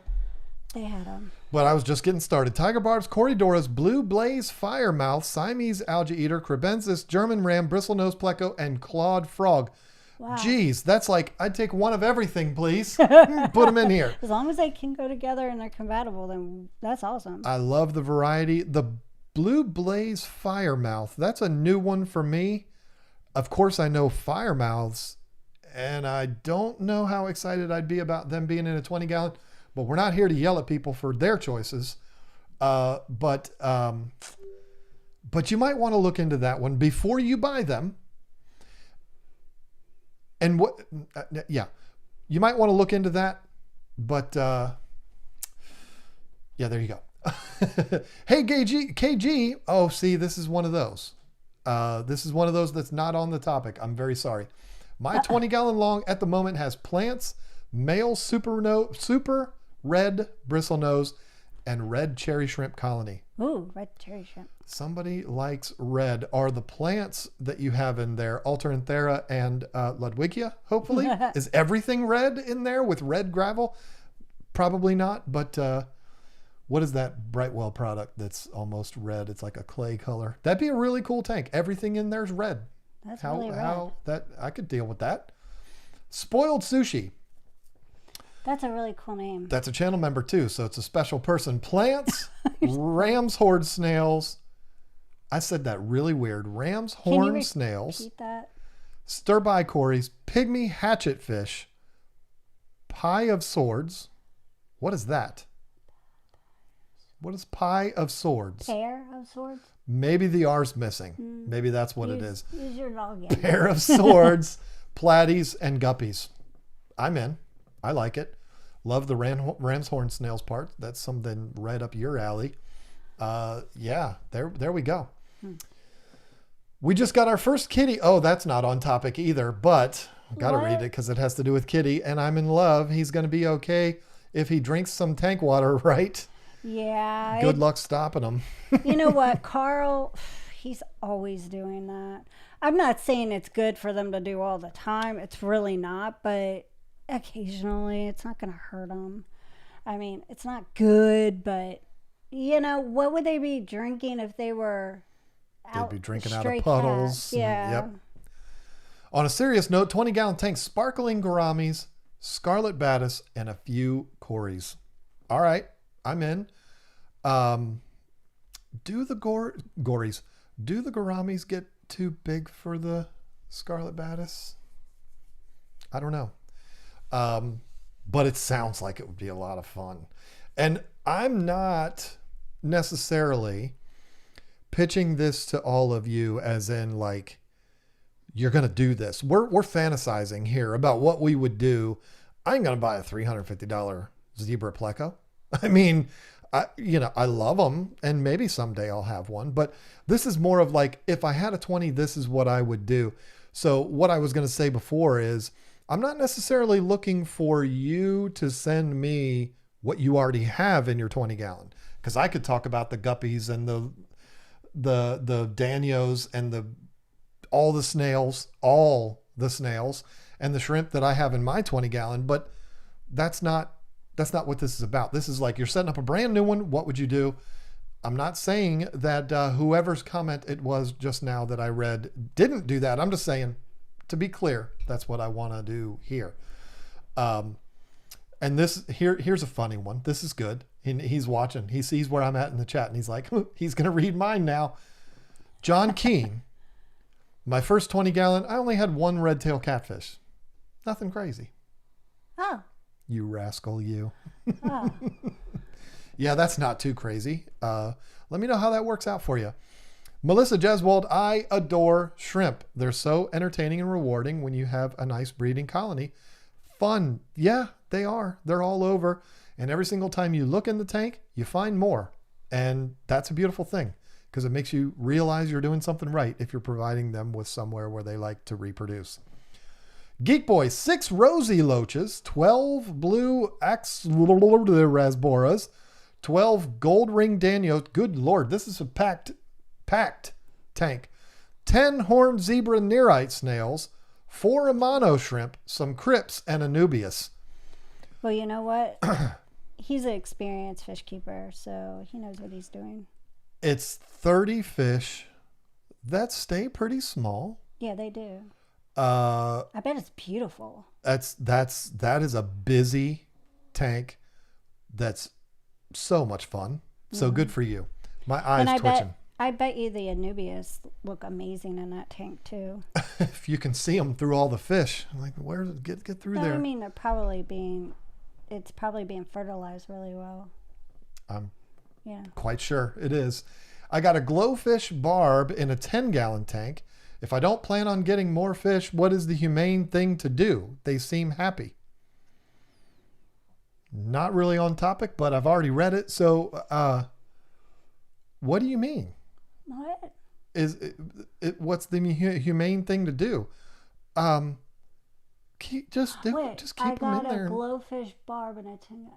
They had them. But I was just getting started. Tiger Barbs, Corridoras, Blue Blaze, Firemouth, Siamese Algae Eater, Crebensis, German Ram, Bristlenose Pleco, and Clawed Frog. Wow. Geez, that's like, I'd take one of everything, please. Put them in here. As long as they can go together and they're compatible, then that's awesome. I love the variety. The Blue Blaze Firemouth, that's a new one for me. Of course, I know Firemouths, and I don't know how excited I'd be about them being in a 20-gallon, but we're not here to yell at people for their choices. But you might want to look into that one before you buy them. And you might want to look into that, but there you go. Hey, KG. Oh, see, this is one of those. This is one of those that's not on the topic. I'm very sorry. My 20-gallon long at the moment has plants, male super red bristlenose, and red cherry shrimp colony. Ooh, red cherry shrimp. Somebody likes red. Are the plants that you have in there Alternanthera and Ludwigia, hopefully? Is everything red in there with red gravel? Probably not, but what is that Brightwell product that's almost red? It's like a clay color. That'd be a really cool tank. Everything in there's red. That's really red. I could deal with that. Spoiled Sushi. That's a really cool name. That's a channel member too, so it's a special person. Plants, ram's horn snails. I said that really weird. Ram's horn snails. Repeat that? stir-by Corys, pygmy hatchet fish, pie of swords. What is that? What is pie of swords? Pair of swords. Maybe the R's missing. Maybe that's what it is. Use your login. Pair of swords, platies, and guppies. I'm in. I like it. Love the ram's horn snails part. That's something right up your alley. Yeah, there we go. We just got our first kitty. Oh, that's not on topic either, but got to read it because it has to do with kitty. And I'm in love. He's going to be okay if he drinks some tank water, right? Yeah. Good luck stopping him. You know what, Carl, he's always doing that. I'm not saying it's good for them to do all the time. It's really not, but occasionally it's not going to hurt them. I mean, it's not good, but you know, what would they be drinking if they were out? They'd be drinking out stray of puddles. cats? Yeah. Yep. On a serious note, 20-gallon tank, sparkling gouramis, scarlet batis, and a few Corys. All right, I'm in. Do the gories? Do the gouramis get too big for the scarlet batis? I don't know. But it sounds like it would be a lot of fun. And I'm not necessarily pitching this to all of you as in like, you're going to do this. We're fantasizing here about what we would do. I'm going to buy a $350 zebra pleco. I mean, I love them and maybe someday I'll have one, but this is more of like, if I had a 20, this is what I would do. So what I was going to say before is I'm not necessarily looking for you to send me what you already have in your 20-gallon. Cause I could talk about the guppies and the danios and all the snails and the shrimp that I have in my 20-gallon, but that's not what this is about. This is like, you're setting up a brand new one. What would you do? I'm not saying that whoever's comment it was just now that I read didn't do that. I'm just saying, to be clear, that's what I want to do here. And here's a funny one. This is good. He's watching. He sees where I'm at in the chat and he's like, he's going to read mine now. John Keene, my first 20-gallon, I only had one red-tailed catfish. Nothing crazy. Oh. You rascal, you. Oh. Yeah, that's not too crazy. Let me know how that works out for you. Melissa Jeswold, I adore shrimp. They're so entertaining and rewarding when you have a nice breeding colony. Fun. Yeah, they are. They're all over. And every single time you look in the tank, you find more. And that's a beautiful thing because it makes you realize you're doing something right if you're providing them with somewhere where they like to reproduce. Geek Boy, 6 rosy loaches, 12 blue rasboras, 12 gold ring danios. Good Lord, this is a packed tank. 10 horned zebra nearite snails, 4 amano shrimp, some crips, and a nubius. Well, you know what? He's an experienced fish keeper, so he knows what he's doing. It's 30 fish that stay pretty small. Yeah, they do. I bet it's beautiful. That is a busy tank. That's so much fun. So good for you. My eyes twitching. I bet you the Anubias look amazing in that tank too. If you can see them through all the fish, I'm like, where get through there? I mean, it's probably being fertilized really well. I'm quite sure it is. I got a glowfish barb in a 10-gallon tank. If I don't plan on getting more fish, what is the humane thing to do? They seem happy. Not really on topic, but I've already read it. So, what do you mean? What? What's the humane thing to do? Keep them in there. I got a glowfish barb and a 10.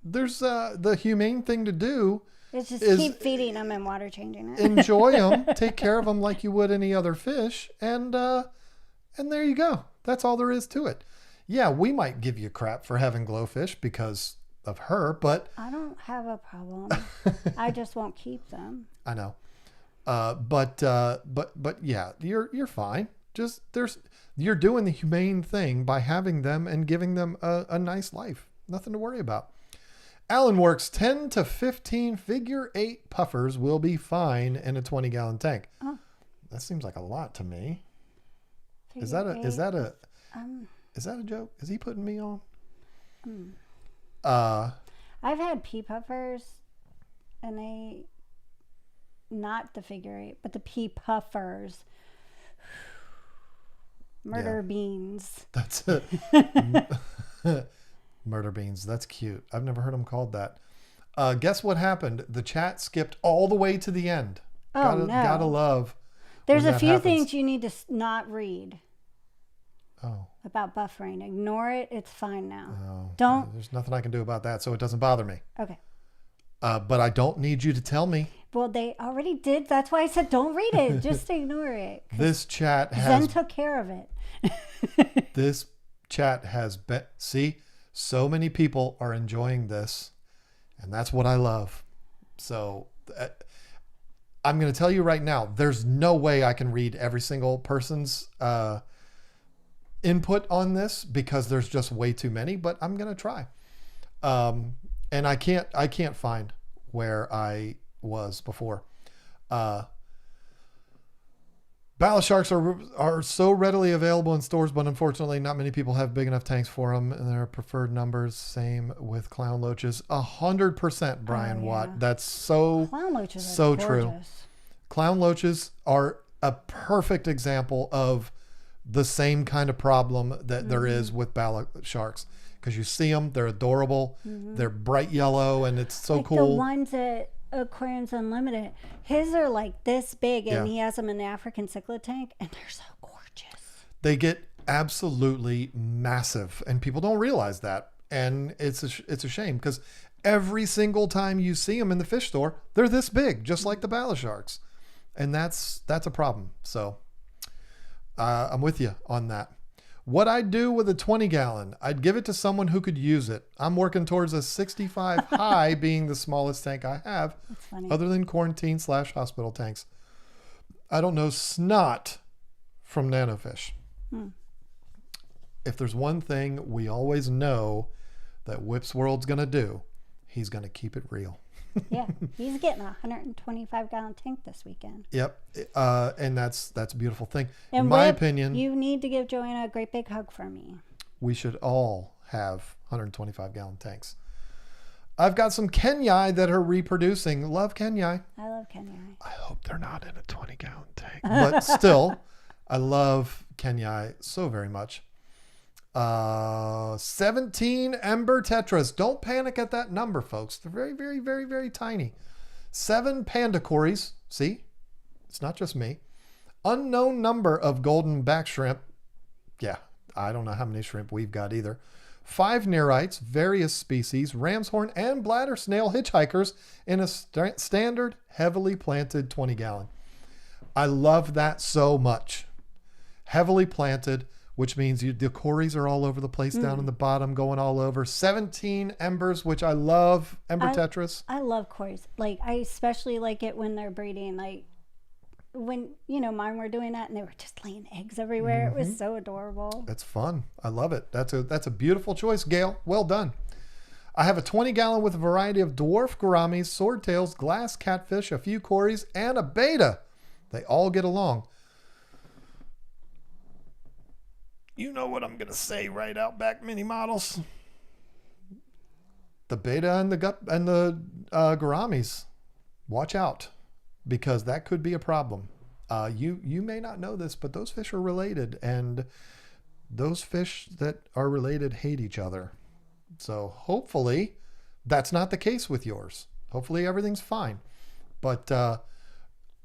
There's the humane thing to do. It's just keep feeding them and water changing it. Enjoy them, take care of them like you would any other fish, and there you go. That's all there is to it. Yeah, we might give you crap for having glowfish because of her, but I don't have a problem. I just won't keep them. I know, but yeah, you're fine. Just you're doing the humane thing by having them and giving them a nice life. Nothing to worry about. Alan works 10 to 15 figure 8 puffers will be fine in a 20-gallon tank. Oh. That seems like a lot to me. Is Figure that eight. is that a joke? Is he putting me on? I've had pea puffers, and they, not the figure 8, but the pea puffers. Murder beans. That's it. Murder beans. That's cute. I've never heard them called that. Guess what happened? The chat skipped all the way to the end. Oh, no. Gotta love. There's when a that few happens. things you need to not read Oh. about buffering. Ignore it. It's fine now. Oh. Don't. There's nothing I can do about that, so it doesn't bother me. Okay. But I don't need you to tell me. Well, they already did. That's why I said don't read it. Just ignore it. This chat Zen has took care of it. this chat has been. See, so many people are enjoying this, and that's what I love. So I'm going to tell you right now, there's no way I can read every single person's input on this because there's just way too many, but I'm going to try. And I can't find where I was before. Ballast sharks are so readily available in stores, but unfortunately not many people have big enough tanks for them, and their preferred numbers. Same with clown loaches. 100%, Brian Watt. That's so Clown loaches so are true. gorgeous. Clown loaches are a perfect example of the same kind of problem that there is with ballast sharks, because you see them, they're adorable, they're bright yellow, and it's so Like cool. the ones at Aquariums Unlimited, his are like this big, and he has them in the African cichlid tank, and they're so gorgeous. They get absolutely massive, and people don't realize that, and it's a shame because every single time you see them in the fish store, they're this big, just like the ballast sharks, and that's a problem. So I'm with you on that. What I'd do with a 20-gallon, I'd give it to someone who could use it. I'm working towards a 65 high being the smallest tank I have, That's funny. other than quarantine/hospital tanks. I don't know snot from nanofish. If there's one thing we always know that Whip's World's going to do, he's going to keep it real. Yeah, he's getting a 125-gallon tank this weekend. Yep. And that's a beautiful thing. And In my Whip, opinion, you need to give Joanna a great big hug for me. we should all have 125-gallon tanks. I've got some Kenyai that are reproducing. Love Kenyai. I love Kenya. I hope they're not in a 20-gallon tank. But still, I love Kenyai so very much. 17 Ember Tetras. Don't panic at that number, folks. They're very, very, very, very tiny. 7 Panda Cories. See? It's not just me. Unknown number of golden back shrimp. Yeah, I don't know how many shrimp we've got either. 5 Nereids, various species, ram's horn, and bladder snail hitchhikers in a standard, heavily planted 20-gallon. I love that so much. Heavily planted, which means the cories are all over the place down in the bottom, going all over. 17 embers, which I love. Ember tetras. I love cories. Like, I especially like it when they're breeding. Like, when, mine were doing that and they were just laying eggs everywhere. It was so adorable. That's fun. I love it. That's a beautiful choice, Gail. Well done. I have a 20-gallon with a variety of dwarf gouramis, swordtails, glass catfish, a few cories, and a beta. They all get along. You know what I'm going to say right out back, mini models. The beta and the gouramis. Watch out, because that could be a problem. You may not know this, but those fish are related, and those fish that are related hate each other. So hopefully that's not the case with yours. Hopefully everything's fine. But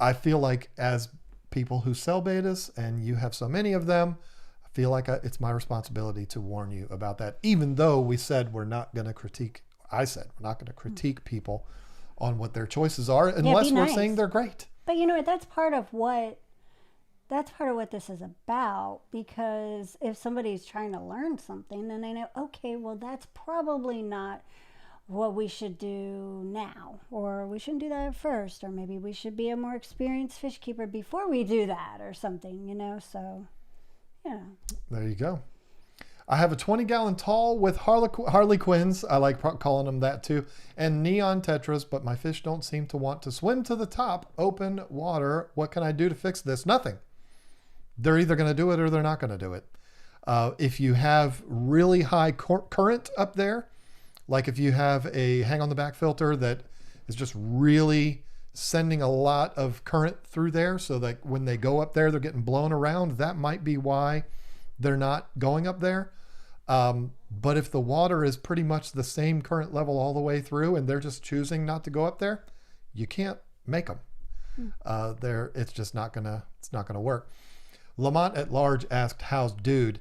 I feel like as people who sell betas, and you have so many of them, I feel like it's my responsibility to warn you about that, even though we said we're not going to critique. I said we're not going to critique people on what their choices are unless we're saying they're great. But you know what? That's part of what this is about, because if somebody's trying to learn something, then they know, okay, well, that's probably not what we should do now, or we shouldn't do that at first, or maybe we should be a more experienced fish keeper before we do that, or something, so yeah. There you go. I have a 20-gallon tall with Harley Quinns. I like calling them that too. And neon tetras, but my fish don't seem to want to swim to the top. Open water. What can I do to fix this? Nothing. They're either going to do it or they're not going to do it. If you have really high current up there, like if you have a hang on the back filter that is just really sending a lot of current through there so that when they go up there, they're getting blown around, that might be why they're not going up there. But if the water is pretty much the same current level all the way through and they're just choosing not to go up there, you can't make them. It's just not gonna work. Lamont at Large asked, how's Dude?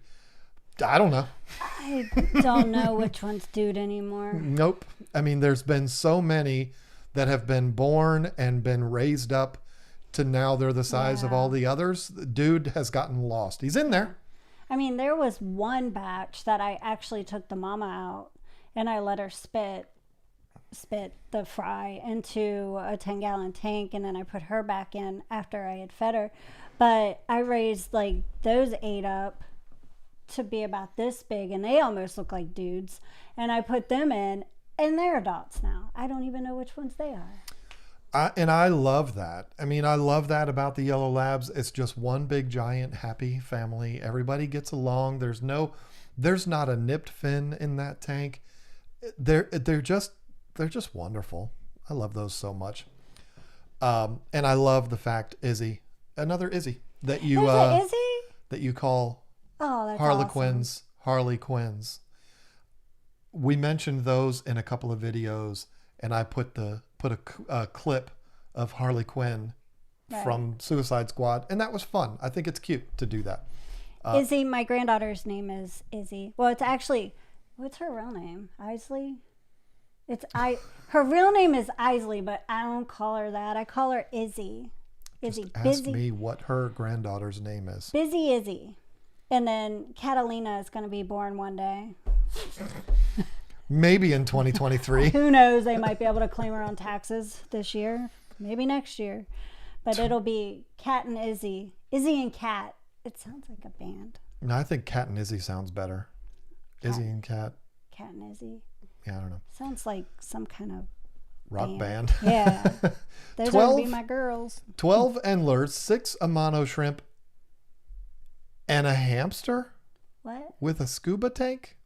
I don't know. I don't know which one's Dude anymore. Nope. I mean, there's been so many that have been born and been raised up to now they're the size of all the others. Dude has gotten lost. He's in there. I mean, there was one batch that I actually took the mama out and I let her spit the fry into a 10-gallon tank, and then I put her back in after I had fed her. But I raised like those 8 up to be about this big, and they almost look like dudes. And I put them in, and they're adults now. I don't even know which ones they are. And I love that. I mean, I love that about the Yellow Labs. It's just one big, giant, happy family. Everybody gets along. There's not a nipped fin in that tank. They're just wonderful. I love those so much. And I love the fact another Izzy that you that you call Harlequins. Harley Quinns. We mentioned those in a couple of videos, and I put a clip of Harley Quinn from Suicide Squad, and that was fun. I think it's cute to do that. Izzy, my granddaughter's name is Izzy. Well, it's actually, what's her real name? Isley? Her real name is Isley, but I don't call her that. I call her Izzy. Izzy. Just ask me what her granddaughter's name is. Busy Izzy. And then Catalina is going to be born one day. Maybe in 2023. Who knows? They might be able to claim her on taxes this year. Maybe next year. But it'll be Cat and Izzy. Izzy and Cat. It sounds like a band. No, I think Cat and Izzy sounds better. Izzy and Cat. Cat and Izzy. Yeah, I don't know. Sounds like some kind of rock band. Yeah. Those 12, would be my girls. 12 endlers, 6 Amano shrimp, and a hamster? What? With a scuba tank?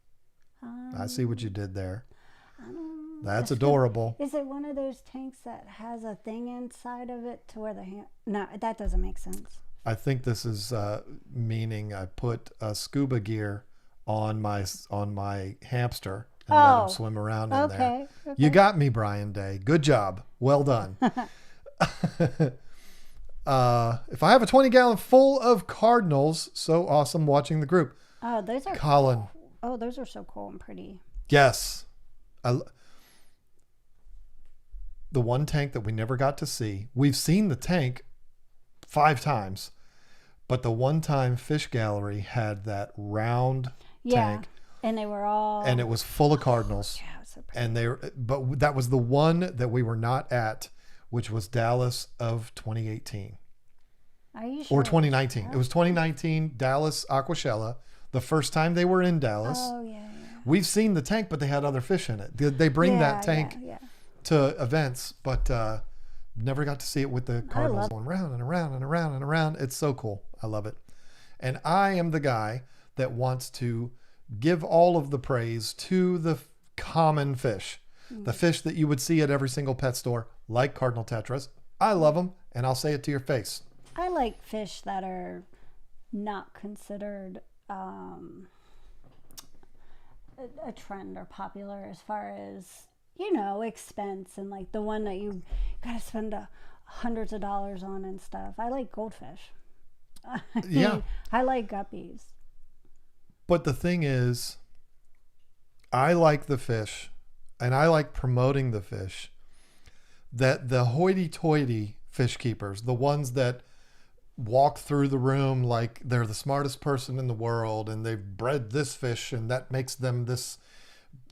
I see what you did there. That's adorable. Is it one of those tanks that has a thing inside of it to where no, that doesn't make sense. I think this is meaning I put a scuba gear on my hamster and let him swim around in there. Okay. You got me, Brian Day. Good job. Well done. If I have a 20-gallon full of cardinals, so awesome watching the group. Oh, those are Colin. Cool. Oh, those are so cool and pretty. Yes. The one tank that we never got to see. We've seen the tank 5 times, but the one time Fish Gallery had that round tank. And they were all... And it was full of cardinals. Yeah, it was so pretty. But that was the one that we were not at, which was Dallas of 2018. Are you sure? Or 2019. It was 2019, Dallas Aquashella. The first time they were in Dallas. Oh, yeah. We've seen the tank, but they had other fish in it. They bring that tank to events, but never got to see it with the cardinals going round and around and around and around. It's so cool. I love it. And I am the guy that wants to give all of the praise to the common fish, the fish that you would see at every single pet store, like cardinal tetras. I love them, and I'll say it to your face. I like fish that are not considered a trend or popular as far as, expense, and like the one that you gotta spend hundreds of dollars on and stuff. I like goldfish. I like guppies. But the thing is, I like the fish, and I like promoting the fish, that the hoity-toity fish keepers, the ones that walk through the room like they're the smartest person in the world, and they've bred this fish, and that makes them this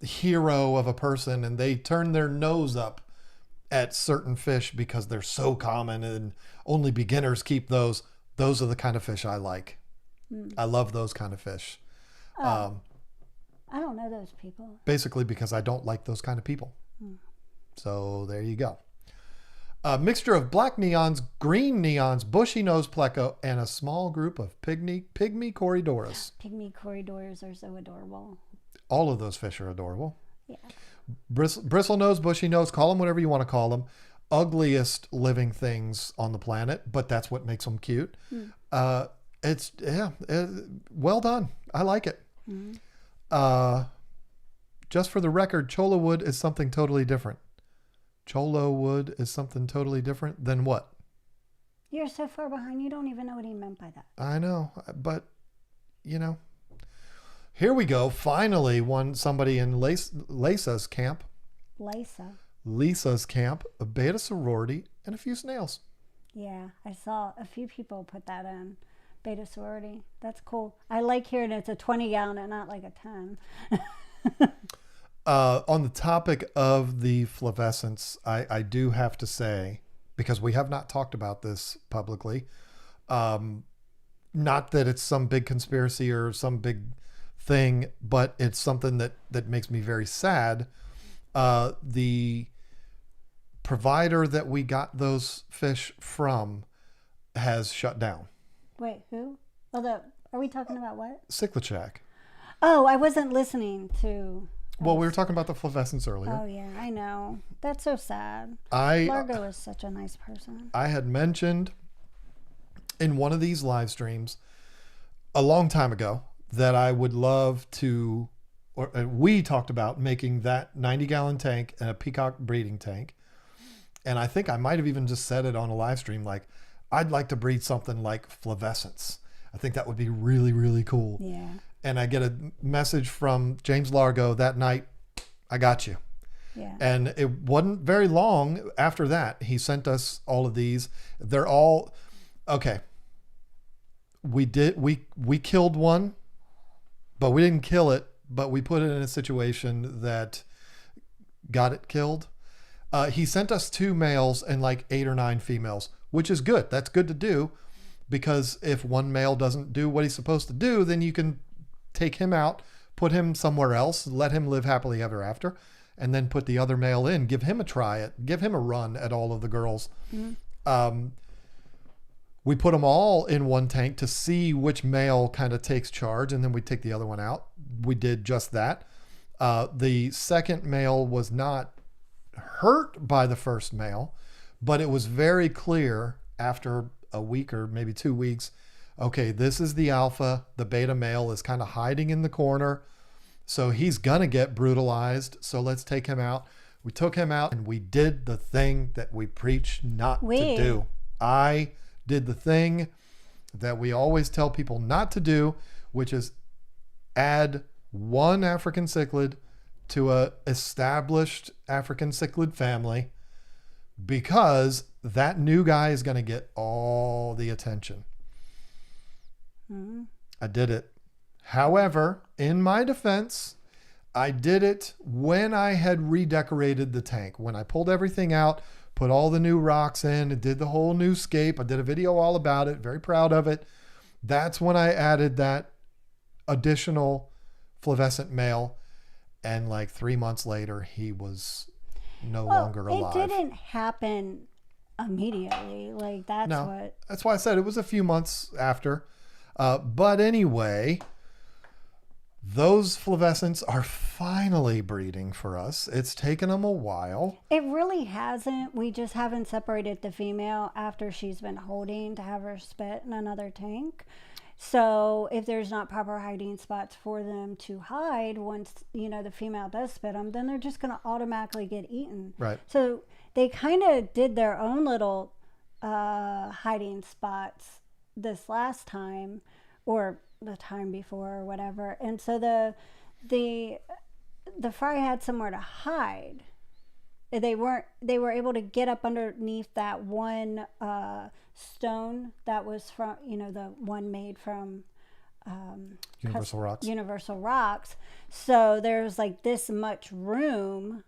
hero of a person, and they turn their nose up at certain fish because they're so common and only beginners keep those. Those are the kind of fish I like. I love those kind of fish. I don't know those people. Basically because I don't like those kind of people. So there you go. A mixture of black neons, green neons, bushy nose pleco, and a small group of pygmy corridoras. Pygmy corridors are so adorable. All of those fish are adorable. Yeah. Bristle nose, bushy nose, call them whatever you want to call them. Ugliest living things on the planet, but that's what makes them cute. Well done. I like it. Just for the record, Cholo wood is something totally different. Cholo wood is something totally different than what? You're so far behind, you don't even know what he meant by that. I know, but here we go. Finally, somebody in Lisa's camp. Lisa's camp, a beta sorority, and a few snails. Yeah, I saw a few people put that in. Beta sorority. That's cool. I like hearing it's a 20 gallon and not like a 10. On the topic of the flavescence, I do have to say, because we have not talked about this publicly, not that it's some big conspiracy or some big thing, but it's something that makes me very sad. The provider that we got those fish from has shut down. Wait, who? Are we talking about what? Cichlid Shack. Oh, I wasn't listening to... Well, we were talking about the flavescence earlier. Oh, yeah, I know. That's so sad. I Largo is such a nice person. I had mentioned in one of these live streams a long time ago that I would love to, or we talked about making that 90-gallon tank and a peacock breeding tank. And I think I might have even just said it on a live stream, like, I'd like to breed something like flavescence. I think that would be really, really cool. Yeah. And I get a message from James Largo that night, I got you. Yeah. And it wasn't very long after that. He sent us all of these. They're all, okay. We killed one, but we didn't kill it, but we put it in a situation that got it killed. He sent us 2 males and like 8 or 9 females, which is good. That's good to do, because if one male doesn't do what he's supposed to do, then you can take him out, put him somewhere else, let him live happily ever after, and then put the other male in, give him a try, give him a run at all of the girls. Mm-hmm. We put them all in one tank to see which male kind of takes charge, and then we take the other one out. We did just that. The second male was not hurt by the first male, but it was very clear after a week or maybe 2 weeks, okay, this is the alpha. The beta male is kind of hiding in the corner, so he's going to get brutalized. So let's take him out. We took him out and we did the thing that we preach not to do. I did the thing that we always tell people not to do, which is add one African cichlid to a established African cichlid family, because that new guy is going to get all the attention. Mm-hmm. I did it. However, in my defense, I did it when I had redecorated the tank. When I pulled everything out, put all the new rocks in, and did the whole new scape. I did a video all about it. Very proud of it. That's when I added that additional flavescent male. And like 3 months later, he was no longer alive. It didn't happen immediately. Like, that's what... That's why I said it was a few months after. But anyway, those flavescents are finally breeding for us. It's taken them a while. It really hasn't. We just haven't separated the female after she's been holding to have her spit in another tank. So if there's not proper hiding spots for them to hide, once, the female does spit them, then they're just going to automatically get eaten. Right. So they kind of did their own little hiding spots this last time, or the time before, or whatever. And so the fry had somewhere to hide. They were able to get up underneath that one stone that was from, the one made from Universal Rocks. So there's like this much room,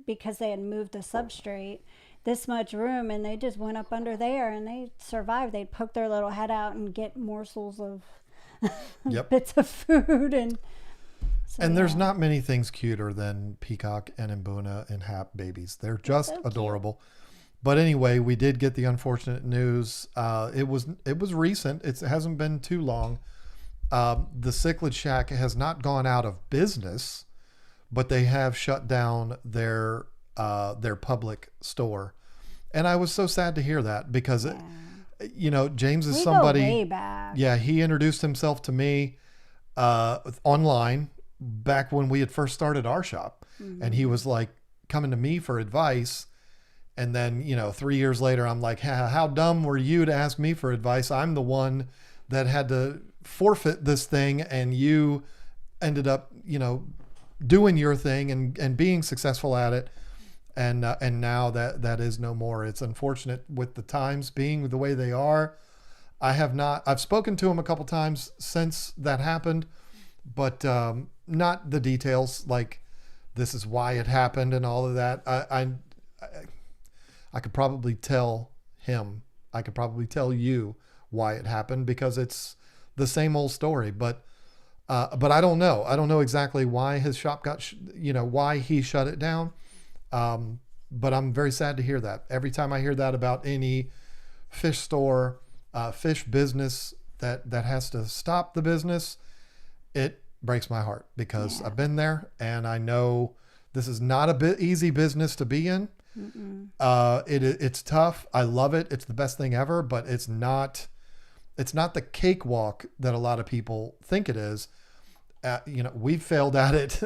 because they had moved the substrate, this much room, and they just went up under there and they survived. They'd poke their little head out and get morsels of bits of food. And So, And there's yeah. not many things cuter than Peacock and Mbuna and Hap babies. They're just so cute. adorable. But anyway, we did get the unfortunate news. It was recent. It hasn't been too long. The Cichlid Shack has not gone out of business, but they have shut down their public store. And I was so sad to hear that because, James is We somebody. go way back. Yeah, he introduced himself to me online back when we had first started our shop. And he was like coming to me for advice. And then, 3 years later, I'm like, how dumb were you to ask me for advice? I'm the one that had to forfeit this thing, and you ended up, doing your thing and being successful at it. And now that is no more. It's unfortunate with the times being the way they are. I've spoken to him a couple times since that happened, but not the details, like this is why it happened and all of that. I could probably tell him, I could probably tell you why it happened, because it's the same old story, but I don't know. I don't know exactly why his shop got, why he shut it down. But I'm very sad to hear that. Every time I hear that about any fish store, fish business that has to stop the business, it breaks my heart, because I've been there and I know this is not a bit easy business to be in. It's tough. I love it. It's the best thing ever, but it's not the cakewalk that a lot of people think it is. We failed at it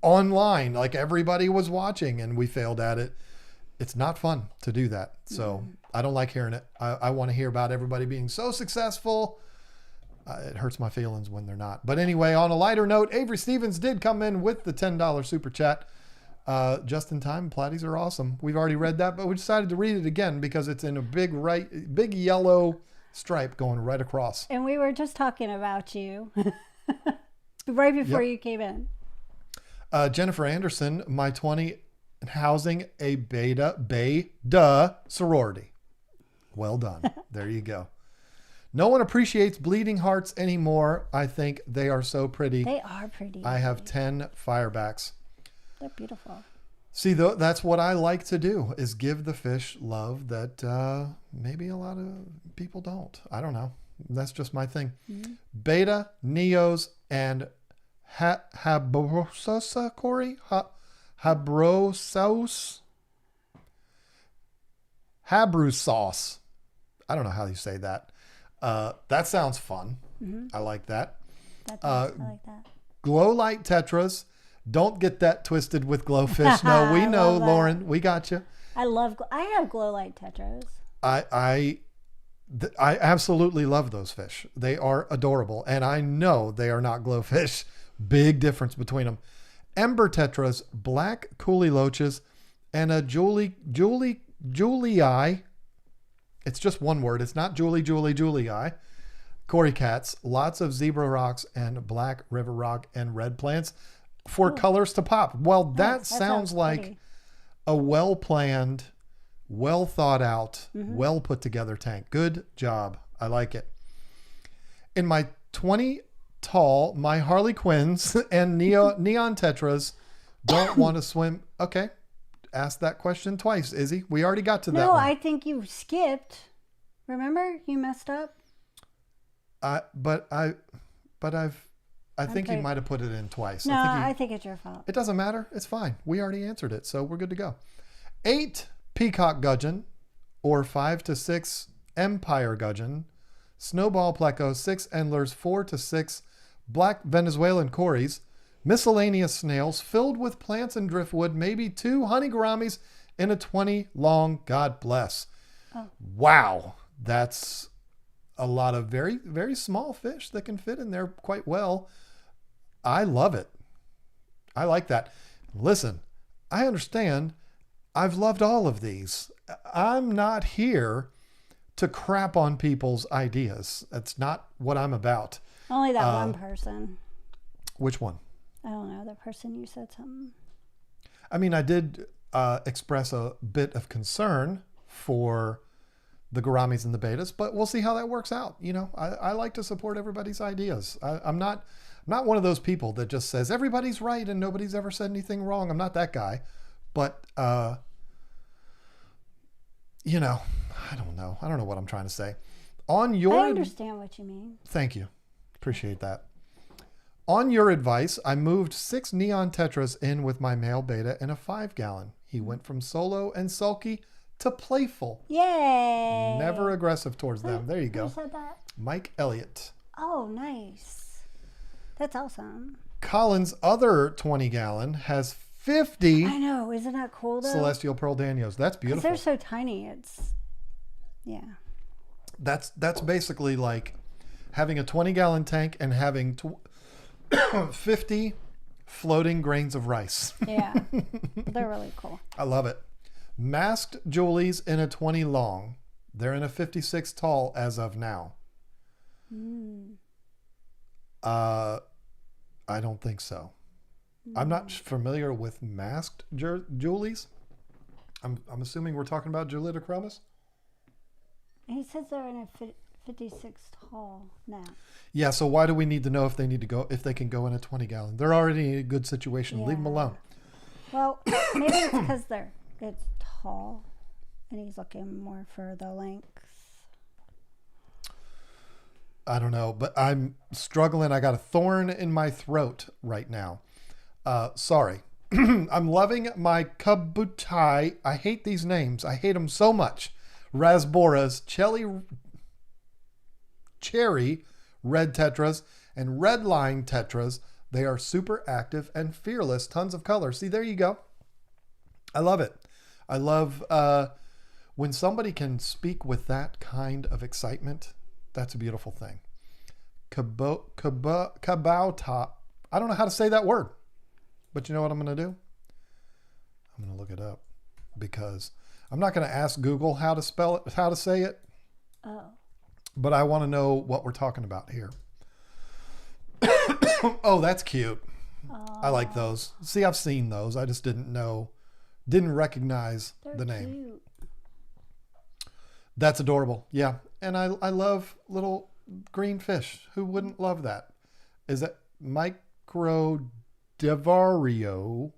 online, like everybody was watching, and we failed at it. It's not fun to do that. So I don't like hearing it. I want to hear about everybody being so successful. It hurts my feelings when they're not. But anyway, on a lighter note, Avery Stevens did come in with the $10 super chat. Just in time. Platies are awesome. We've already read that, but we decided to read it again because it's in a big yellow stripe going right across. And we were just talking about you right before you came in. Jennifer Anderson, my 20, housing a beta sorority. Well done. There you go. No one appreciates bleeding hearts anymore. I think they are so pretty. They are pretty. I have 10 firebacks. They're beautiful. See, that's what I like to do, is give the fish love that maybe a lot of people don't. I don't know. That's just my thing. Beta, Neos, and Habrosa, Corey? Habrosaus? Habru sauce. I don't know how you say that. That sounds fun. I like that. I like that. Glow light tetras. Don't get that twisted with glowfish. No, we know, Lauren. We got you. I have glow light tetras. I absolutely love those fish. They are adorable, and I know they are not glowfish. Big difference between them. Ember tetras, black coolie loaches, and a Julii. It's just one word. It's not Julii. Cory cats, lots of zebra rocks and black river rock and red plants for colors to pop. Well, that sounds like pretty. A well-planned, well thought out, well put together tank. Good job. I like it. In my 20 tall, my Harley Quinns and neon tetras don't want to swim. Okay. Ask that question twice, Izzy. We already got to that No, one. I think you skipped. Remember? You messed up. I think you might have put it in twice. No, I think it's your fault. It doesn't matter. It's fine. We already answered it, so we're good to go. 8 peacock gudgeon or 5 to 6 empire gudgeon, snowball pleco, 6 endlers, 4 to 6 black Venezuelan cories, miscellaneous snails filled with plants and driftwood, maybe 2 honey gouramis, and a 20 long God bless. Oh. Wow. That's a lot of very, very small fish that can fit in there quite well. I love it. I like that. Listen, I understand. I've loved all of these. I'm not here to crap on people's ideas. That's not what I'm about. Only that one person. Which one? I don't know. The person you said something. I mean, I did express a bit of concern for the gouramis and the betas, but we'll see how that works out. You know, I like to support everybody's ideas. I'm not not one of those people that just says everybody's right and nobody's ever said anything wrong. I'm not that guy. But, you know, I don't know. I don't know what I'm trying to say. On your... I understand what you mean. Thank you. Appreciate that. On your advice, I moved 6 neon tetras in with my male beta in a 5-gallon. He went from solo and sulky to playful. Yay! Never aggressive towards them. There you go. Who said that? Mike Elliott. Oh, nice. That's awesome. Colin's other 20-gallon has 50 I know. Isn't that cool, though? celestial pearl danios. That's beautiful. They're so tiny. It's... Yeah. That's basically like having a 20-gallon tank and having 50 floating grains of rice. Yeah. They're really cool. I love it. Masked Julies in a 20 long. They're in a 56 tall as of now. I don't think so. I'm not familiar with masked Julies. I'm assuming we're talking about Juliochromis. He says they're in a 56 tall now. Yeah, so why do we need to know if they can go in a 20-gallon? They're already in a good situation. Yeah. Leave them alone. Well, maybe it's because it's tall, and he's looking more for the length. I don't know, but I'm struggling. I got a thorn in my throat right now. Sorry. I'm loving my Kabutai. I hate these names. I hate them so much. Rasboras, cherry red tetras, and red line tetras. They are super active and fearless. Tons of color. See, there you go. I love it. I love when somebody can speak with that kind of excitement. That's a beautiful thing. Kabauta. I don't know how to say that word, but you know what I'm going to do? I'm going to look it up because I'm not going to ask Google how to spell it, how to say it. Oh. But I want to know what we're talking about here. Oh, that's cute. I like those. See, I've seen those. I just didn't recognize the name. Cute. That's adorable. Yeah. And I love little green fish. Who wouldn't love that? Is that Microdevario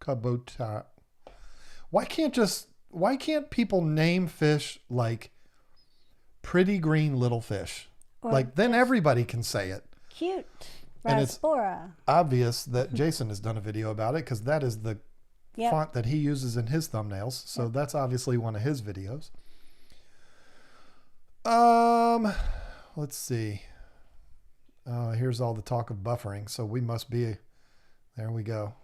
Cabota? Why can't people name fish like pretty green little fish? Or like then everybody can say it. Cute. And it's Raspora. obvious that Jason has done a video about it because that is the Yep. font that he uses in his thumbnails. So that's obviously one of his videos. Let's see. Here's all the talk of buffering. So we must be, there we go.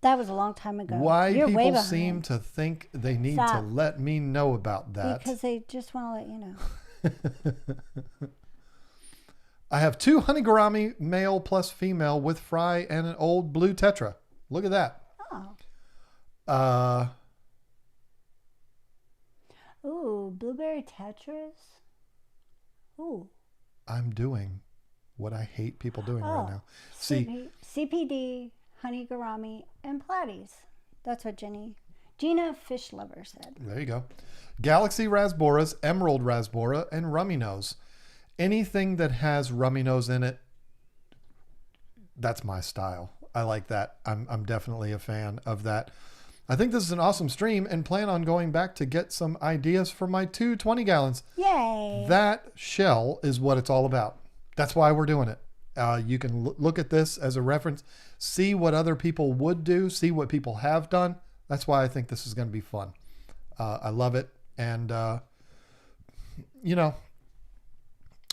That was a long time ago. Why You're way people behind. seem to think they need to Stop. let me know about that. Because they just want to let you know. I have 2 honeygarami, male plus female, with fry and an old blue tetra. Look at that. Oh. Ooh, blueberry tetras. Ooh. I'm doing what I hate people doing right now. See, CPD, honeygarami, and platies. That's what Gina Fish Lover said. there you go. Galaxy Rasboras, Emerald Rasbora, and Rummy Nose. Anything that has Rummy Nose in it, that's my style. I like that. I'm definitely a fan of that. I think this is an awesome stream and plan on going back to get some ideas for my 2 20-gallons. Yay. That shell is what it's all about. That's why we're doing it. You can look at this as a reference, see what other people would do, see what people have done. That's why I think this is going to be fun. I love it. And,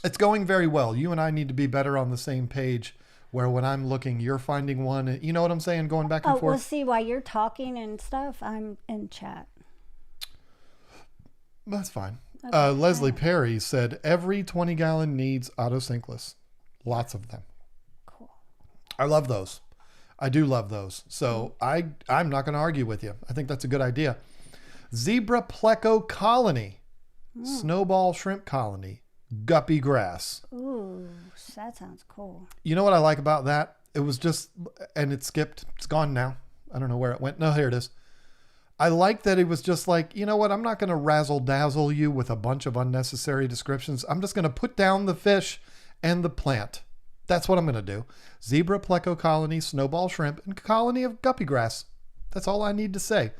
it's going very well. You and I need to be better on the same page where when I'm looking, you're finding one. You know what I'm saying? Going back and forth. Well, see, while you're talking and stuff, I'm in chat. That's fine. Okay. Leslie Perry said, every 20-gallon needs autosinkless. Lots of them. Cool. I love those. I do love those. So I'm not going to argue with you. I think that's a good idea. Zebra Pleco Colony. Snowball Shrimp Colony. Guppy Grass. Ooh, that sounds cool. You know what I like about that? It was just, and it skipped. It's gone now. I don't know where it went. No, here it is. I like that it was just like, you know what? I'm not going to razzle dazzle you with a bunch of unnecessary descriptions. I'm just going to put down the fish and the plant. That's what I'm going to do. Zebra, pleco colony, snowball shrimp, and colony of guppy grass. That's all I need to say.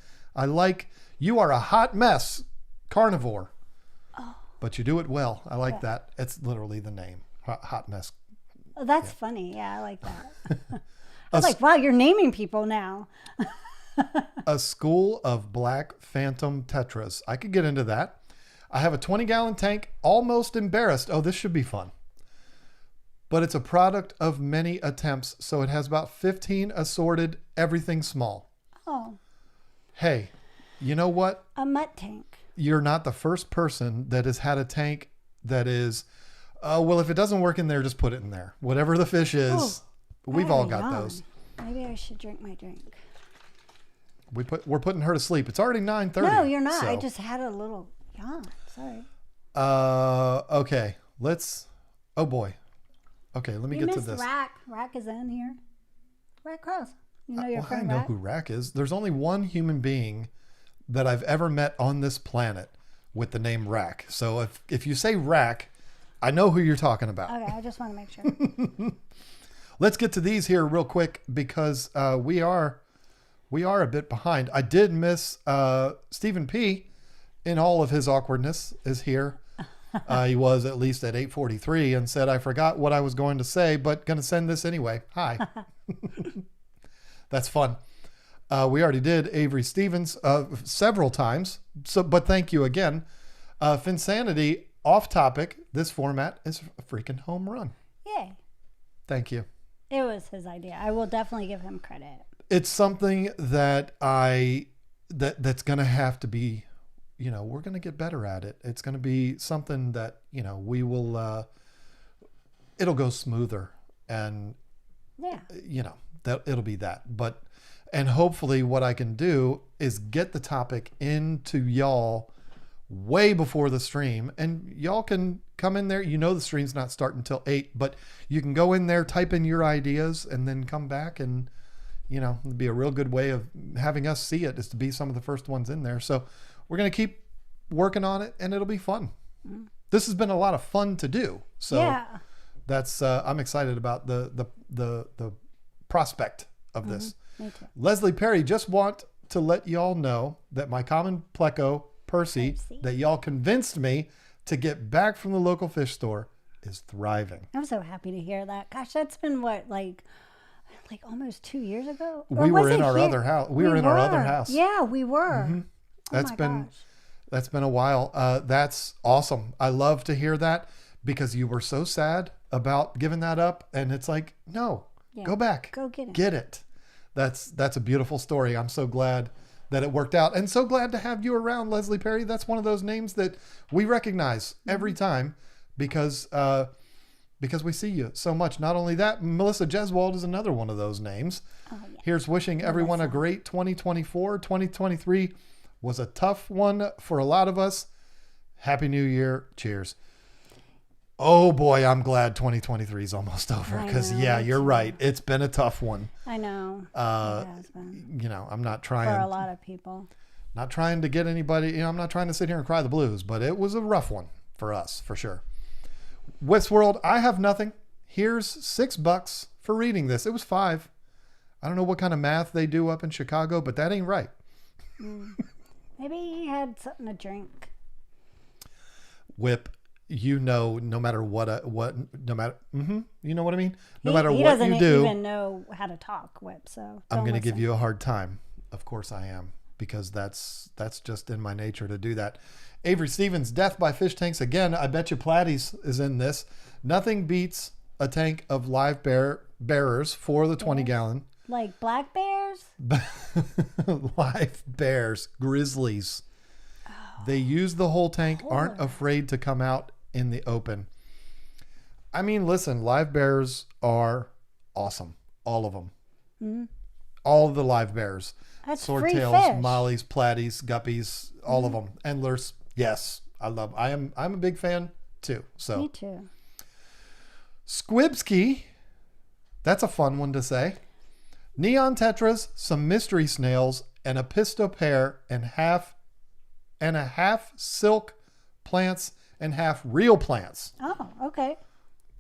You are a hot mess carnivore, but you do it well. I like that. It's literally the name. Hot mess. Oh, that's funny. Yeah, I like that. I was like, wow, you're naming people now. A school of black phantom tetras. I could get into that. I have a 20-gallon tank, almost embarrassed. Oh, this should be fun. But it's a product of many attempts, so it has about 15 assorted everything small. Oh. Hey, you know what? A mutt tank. You're not the first person that has had a tank that is, well, if it doesn't work in there, just put it in there. Whatever the fish is, we've all got those. Maybe I should drink my drink. We're putting her to sleep. It's already 9:30. No, you're not. So. I just had a little yawn. Sorry. Okay. Oh boy. Okay, let me get to this. Rack. Rack is in here. Rack Cross. You know your I friend know Rack? who Rack is. There's only one human being that I've ever met on this planet with the name Rack. So if you say Rack, I know who you're talking about. Okay, I just want to make sure. Let's get to these here real quick because we are a bit behind. I did miss Stephen P. in all of his awkwardness is here. He was at least at 8:43 and said, I forgot what I was going to say, but going to send this anyway. Hi. That's fun. We already did Avery Stevens several times. But thank you again. Finsanity, off topic. This format is a freaking home run. Yay. Thank you. It was his idea. I will definitely give him credit. It's something that that's going to have to be, we're going to get better at it. It's going to be something that, we will, it'll go smoother and, that it'll be that. And hopefully what I can do is get the topic into y'all way before the stream, and y'all can come in there. The stream's not starting until 8, but you can go in there, type in your ideas, and then come back and, it'd be a real good way of having us see it is to be some of the first ones in there. So we're going to keep working on it and it'll be fun. Mm. This has been a lot of fun to do. So that's, I'm excited about the prospect of this. Me too. Leslie Perry, just want to let y'all know that my common pleco, Percy, that y'all convinced me to get back from the local fish store is thriving. I'm so happy to hear that. Gosh, that's been what, like almost 2 years ago? We were in our other house. We were in our other house. Yeah, we were. Mm-hmm. That's been a while. That's awesome. I love to hear that because you were so sad about giving that up. And it's like, no, go back. Go get it. Get it. That's a beautiful story. I'm so glad that it worked out and so glad to have you around, Leslie Perry. That's one of those names that we recognize every time because we see you so much. Not only that, Melissa Jeswald is another one of those names. Oh, yeah. Here's wishing everyone a great 2024. 2023 was a tough one for a lot of us. Happy New Year. Cheers. Oh boy, I'm glad 2023 is almost over because you're right. It's been a tough one. I know. It has been. I'm not trying for a lot of people. Not trying to get anybody, I'm not trying to sit here and cry the blues, but it was a rough one for us, for sure. Westworld, I have nothing. Here's $6 for reading this. It was $5. I don't know what kind of math they do up in Chicago, but that ain't right. Maybe he had something to drink. Whip, no matter what, no matter, you know what I mean? No matter he what you do. He doesn't even know how to talk, Whip, so I'm going to give you a hard time. Of course I am, because that's just in my nature to do that. Avery Stevens, death by fish tanks. Again, I bet you Platy's is in this. Nothing beats a tank of live bearers for the 20-gallon. Like black bears? Live bears, grizzlies. Oh, they use the whole tank, aren't afraid to come out in the open. I mean, listen, live bears are awesome. All of them. Mm-hmm. All of the live bears. That's Swordtails, mollies, platies, guppies, all of them. Endlers. Yes, I'm a big fan too. So me too. Squibsky, that's a fun one to say. Neon tetras, some mystery snails, and a pisto pear, and a half silk plants and half real plants. Oh, okay.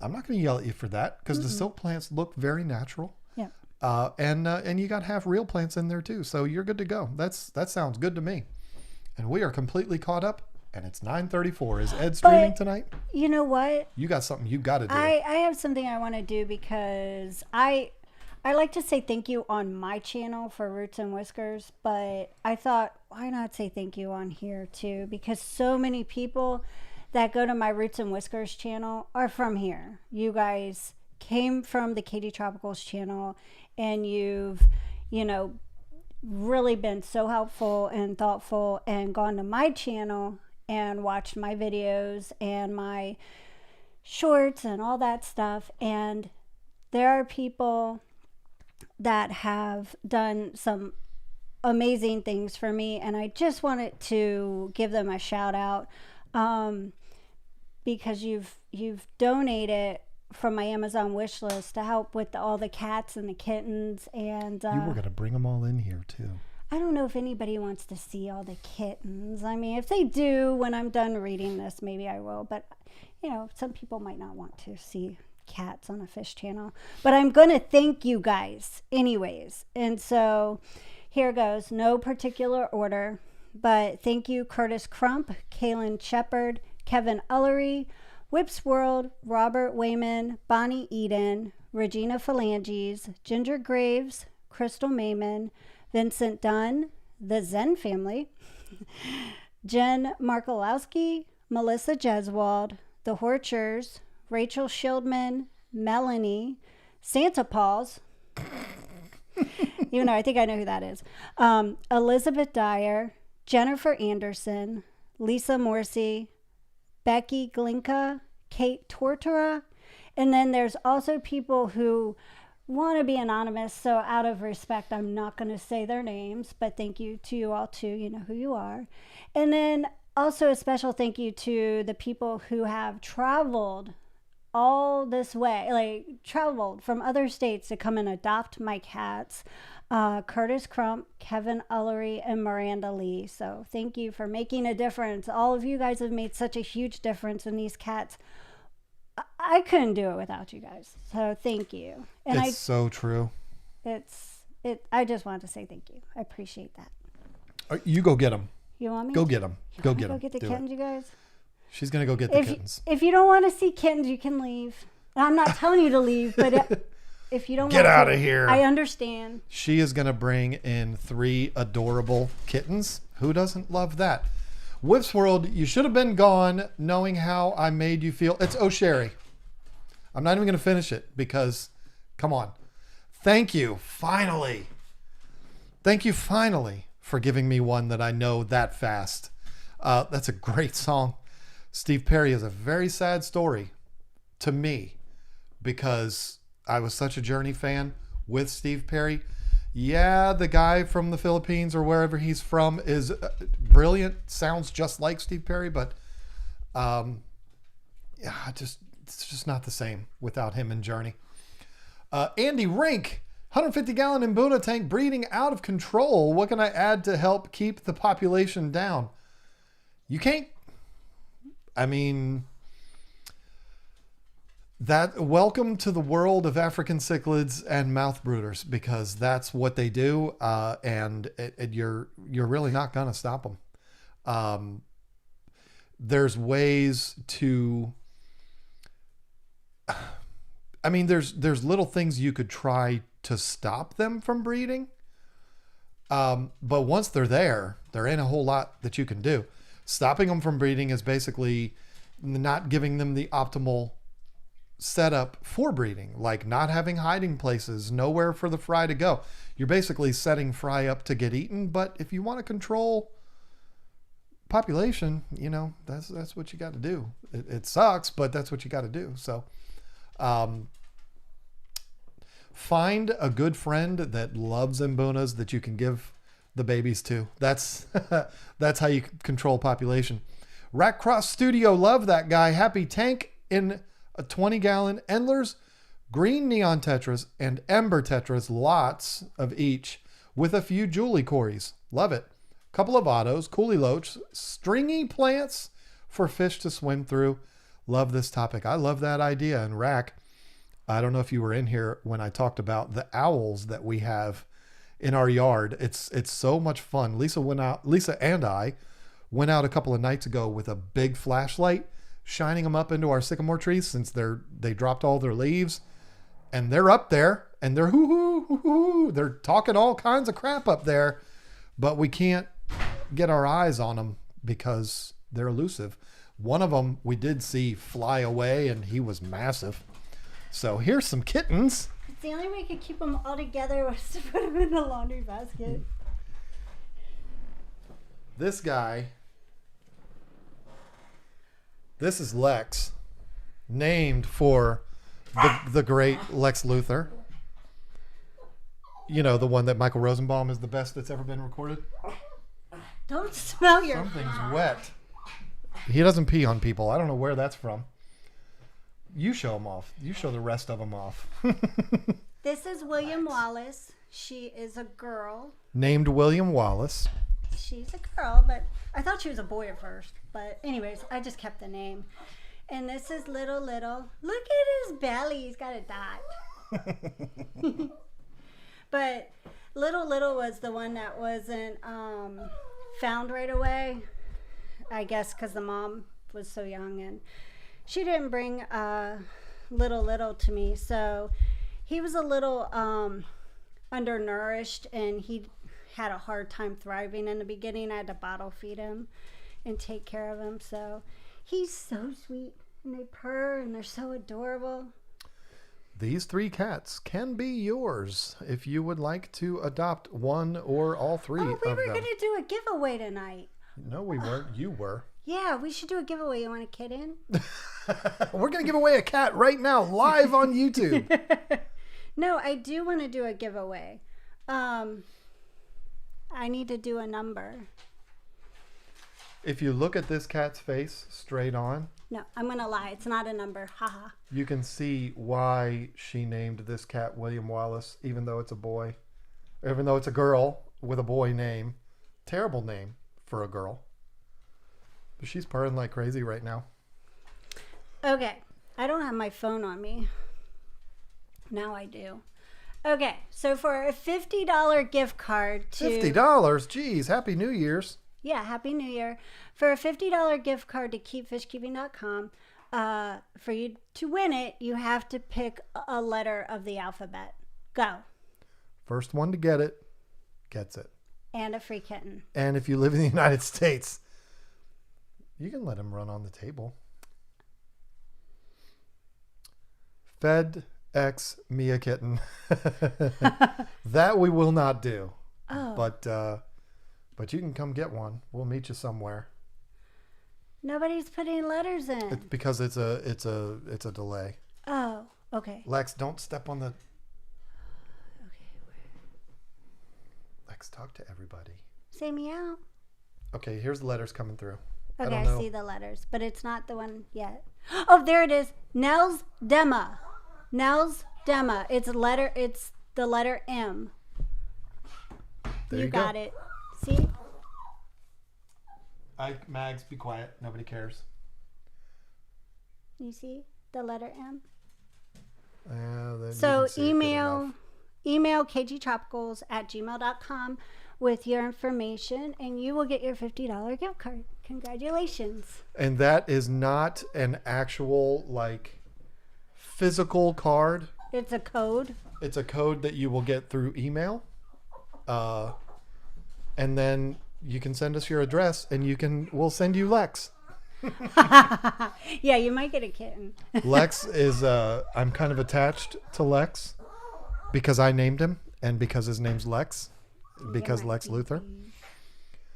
I'm not going to yell at you for that because the silk plants look very natural. Yeah. And you got half real plants in there too. So you're good to go. That sounds good to me. And we are completely caught up. And it's 9:34. Is Ed streaming tonight? You know what? You got something you got to do. I have something I want to do because I like to say thank you on my channel for Roots and Whiskers, but I thought, why not say thank you on here too? Because so many people that go to my Roots and Whiskers channel are from here. You guys came from the Katie Tropicals channel, and you've, really been so helpful and thoughtful and gone to my channel and watched my videos and my shorts and all that stuff. And there are people that have done some amazing things for me, and I just wanted to give them a shout out because you've donated from my Amazon wish list to help with all the cats and the kittens. And you were going to bring them all in here too. I don't know if anybody wants to see all the kittens. I mean, if they do, when I'm done reading this, maybe I will. But, some people might not want to see cats on a fish channel. But I'm going to thank you guys anyways. And so here goes. No particular order. But thank you, Curtis Crump, Kaylin Shepard, Kevin Ullery, Whips World, Robert Wayman, Bonnie Eden, Regina Phalanges, Ginger Graves, Crystal Mayman, Vincent Dunn, the Zen family, Jen Markolowski, Melissa Jeswald, the Horchers, Rachel Shieldman, Melanie, Santa Paws, I think I know who that is, Elizabeth Dyer, Jennifer Anderson, Lisa Morsi, Becky Glinka, Kate Tortora, and then there's also people who want to be anonymous, so out of respect, I'm not going to say their names, but thank you to you all too. You know who you are. And then also a special thank you to the people who have traveled all this way, traveled from other states to come and adopt my cats. Curtis Crump, Kevin Ullery, and Miranda Lee. So thank you for making a difference. All of you guys have made such a huge difference in these cats. I couldn't do it without you guys. So thank you. And it's so true. I just wanted to say thank you. I appreciate that. You go get them. You want me? Go get them. Go get them. Go get the kittens, you guys. She's going to go get the kittens. If you don't want to see kittens, you can leave. I'm not telling you to leave, but if you don't get out of here. I understand. She is going to bring in 3 adorable kittens. Who doesn't love that? Whips World, you should have been gone knowing how I made you feel. It's Sherry. I'm not even going to finish it because, come on. Thank you, finally. Thank you, finally, for giving me one that I know that fast. That's a great song. Steve Perry is a very sad story to me because I was such a Journey fan with Steve Perry. Yeah, the guy from the Philippines or wherever he's from is brilliant. Sounds just like Steve Perry, but it's just not the same without him and Journey. Andy Rink, 150-gallon Mbuna tank breeding out of control. What can I add to help keep the population down? You can't. I mean, welcome to the world of African cichlids and mouth brooders because that's what they do, and you're really not gonna stop them. There's ways to. I mean, there's little things you could try to stop them from breeding, but once they're there ain't a whole lot that you can do. Stopping them from breeding is basically not giving them the optimal setup for breeding, like not having hiding places, nowhere for the fry to go. You're basically setting fry up to get eaten, but if you want to control population, that's what you got to do. It sucks, but that's what you got to do. So find a good friend that loves Mbunas that you can give the babies to. That's how you control population. Rack Cross Studio, love that guy. Happy Tank in a 20-gallon Endlers, green neon tetras, and ember tetras, lots of each, with a few Julie Corys. Love it. Couple of autos, coolie loach, stringy plants for fish to swim through. love this topic. I love that idea. And Rack, I don't know if you were in here when I talked about the owls that we have in our yard. It's so much fun. Lisa and I went out a couple of nights ago with a big flashlight, shining them up into our sycamore trees since they dropped all their leaves, and they're up there and they're hoo. They're talking all kinds of crap up there, but we can't get our eyes on them because they're elusive. One of them we did see fly away, and he was massive. So here's some kittens. The only way I could keep them all together was to put them in the laundry basket. This guy, this is Lex, named for the great Lex Luthor. You know, the one that Michael Rosenbaum is the best that's ever been recorded. Don't smell your... Something's wet. He doesn't pee on people. I don't know where that's from. You show them off. You show the rest of them off. This is William Wallace. She is a girl. Named William Wallace. She's a girl, but I thought she was a boy at first. But anyways, I just kept the name. And this is Little. Look at his belly. He's got a dot. But Little was the one that wasn't found right away. I guess because the mom was so young and she didn't bring Little to me. So he was a little undernourished, and he had a hard time thriving in the beginning. I had to bottle feed him and take care of him. So he's so sweet, and they purr, and they're so adorable. These 3 cats can be yours if you would like to adopt one or all 3 of them. Oh, we were going to do a giveaway tonight. No, we weren't. You were. Yeah, we should do a giveaway. You want a kitten? We're going to give away a cat right now, live on YouTube. No, I do want to do a giveaway. I need to do a number. If you look at this cat's face straight on. No, I'm going to lie. It's not a number. Haha. You can see why she named this cat William Wallace, even though it's a boy. Even though it's a girl with a boy name. Terrible name for a girl. But she's purring like crazy right now. Okay. I don't have my phone on me. Now I do. Okay. So for a $50 gift card to... $50? Geez. Happy New Year's. Yeah, Happy New Year. For a $50 gift card to keepfishkeeping.com, for you to win it, you have to pick a letter of the alphabet. Go. First one to get it gets it. And a free kitten. And if you live in the United States, you can let him run on the table. FedEx me a kitten. That we will not do. Oh. But you can come get one. We'll meet you somewhere. Nobody's putting letters in. It's because it's a delay. Oh, okay. Lex, don't step on the... Okay. Lex, talk to everybody. Say meow. Okay, here's the letters coming through. Okay, I see the letters, but it's not the one yet. Oh, there it is. Nels Dema. It's the letter M. There you you got go. it. See? Mags, be quiet. Nobody cares. You see the letter M? Then So you can see it email kgtropicals@gmail.com with your information, and you will get your $50 gift card. Congratulations. And that is not an actual, like, physical card. It's a code. It's a code that you will get through email. And then you can send us your address, and we'll send you Lex. Yeah, you might get a kitten. Lex is, I'm kind of attached to Lex because I named him, and because his name's Lex, because Lex Luthor.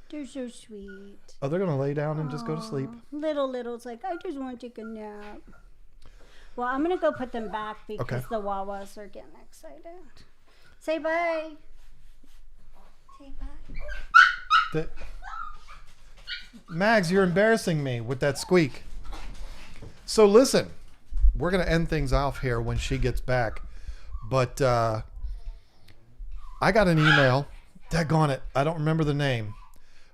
They're so sweet. Oh, they're going to lay down and just go to sleep. Little's like, I just want to take a nap. Well, I'm going to go put them back because the Wawas are getting excited. Say bye. Say bye. Mags, you're embarrassing me with that squeak. So listen, we're going to end things off here when she gets back. But I got an email. Daggone it. I don't remember the name.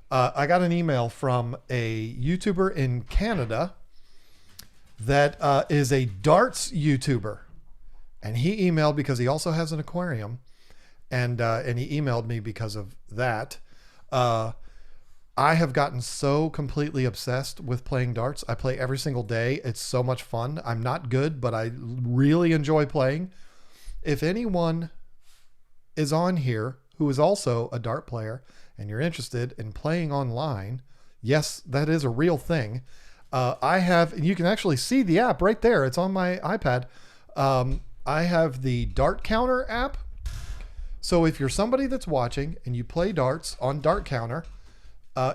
I got an email from a YouTuber in Canada that is a darts YouTuber. And he emailed because he also has an aquarium. And he emailed me because of that. I have gotten so completely obsessed with playing darts. I play every single day. It's so much fun. I'm not good, but I really enjoy playing. If anyone is on here who is also a dart player and you're interested in playing online, yes, that is a real thing. I have, you can actually see the app right there. It's on my iPad. I have the Dart Counter app. So if you're somebody that's watching and you play darts on Dart Counter,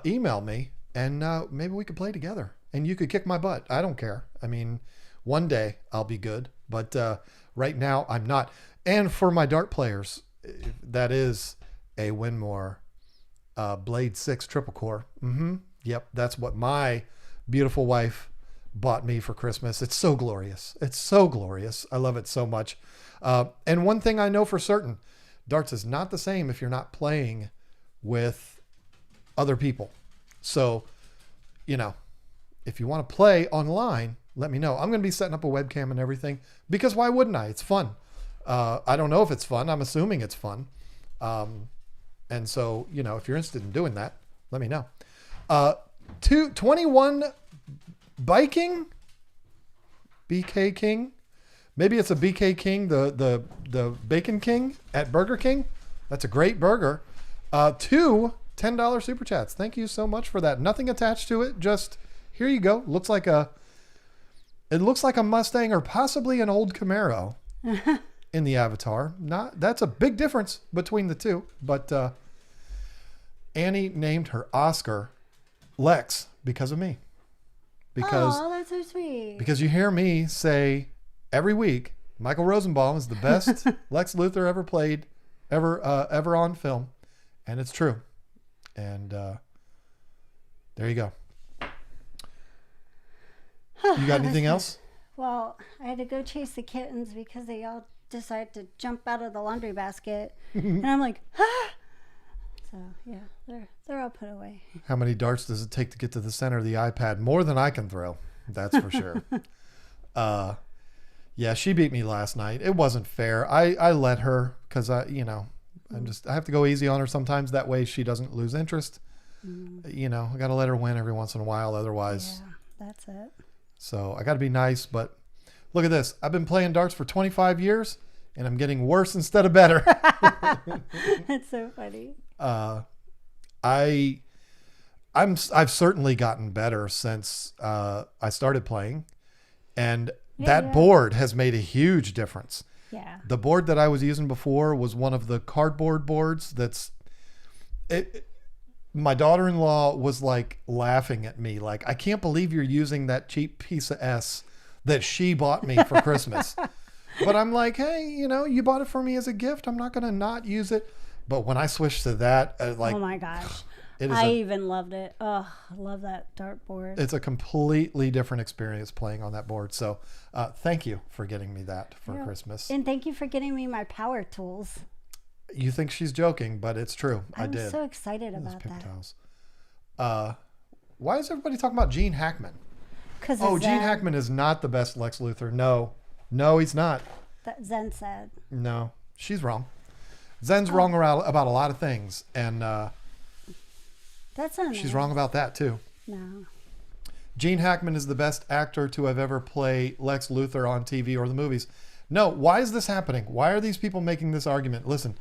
email me and maybe we could play together and you could kick my butt. I don't care. I mean, one day I'll be good, but right now I'm not. And for my dart players, that is a Winmore Blade 6 triple core. Yep, that's what my beautiful wife bought me for Christmas. It's so glorious. It's so glorious. I love it so much. And one thing I know for certain, darts is not the same if you're not playing with other people. So, you know, if you want to play online, let me know. I'm going to be setting up a webcam and everything because why wouldn't I? It's fun. I don't know if it's fun. I'm assuming it's fun. And so, you know, if you're interested in doing that, let me know. 21 Biking, BK King. Maybe it's a BK King, the Bacon King at Burger King. That's a great burger. 2 $10 super chats. Thank you so much for that. Nothing attached to it. Just here you go. It looks like a Mustang or possibly an old Camaro in the avatar. That's a big difference between the two. But Annie named her Oscar Lex because of me. Oh, that's so sweet. Because you hear me say every week, Michael Rosenbaum is the best Lex Luthor ever played, ever on film, and it's true. And there you go. You got anything else? Well, I had to go chase the kittens because they all decided to jump out of the laundry basket, and I'm like, ah! So yeah, they're all put away. How many darts does it take to get to the center of the iPad? More than I can throw. That's for sure. Yeah, she beat me last night. It wasn't fair. I let her because I have to go easy on her sometimes. That way she doesn't lose interest. I got to let her win every once in a while. Otherwise, yeah, that's it. So I got to be nice. But look at this. I've been playing darts for 25 years and I'm getting worse instead of better. That's so funny. I've certainly gotten better since I started playing, and that board has made a huge difference. Yeah. The board that I was using before was one of the cardboard boards my daughter-in-law was like laughing at me. Like, I can't believe you're using that cheap piece of S that she bought me for Christmas. But I'm like, hey, you bought it for me as a gift. I'm not going to not use it. But when I switched to that, oh my gosh. I even loved it. Oh, I love that dartboard. It's a completely different experience playing on that board. So thank you for getting me that for Christmas. And thank you for getting me my power tools. You think she's joking, but it's true. I did. I'm so excited about that. Towels. Why is everybody talking about Gene Hackman? Because Gene Hackman is not the best Lex Luthor. No, he's not. That Zen said. No, she's wrong. Zen's wrong about a lot of things, and that's not she's wrong about that too. No. Gene Hackman is the best actor to have ever played Lex Luthor on TV or the movies. No, why is this happening? Why are these people making this argument? Listen,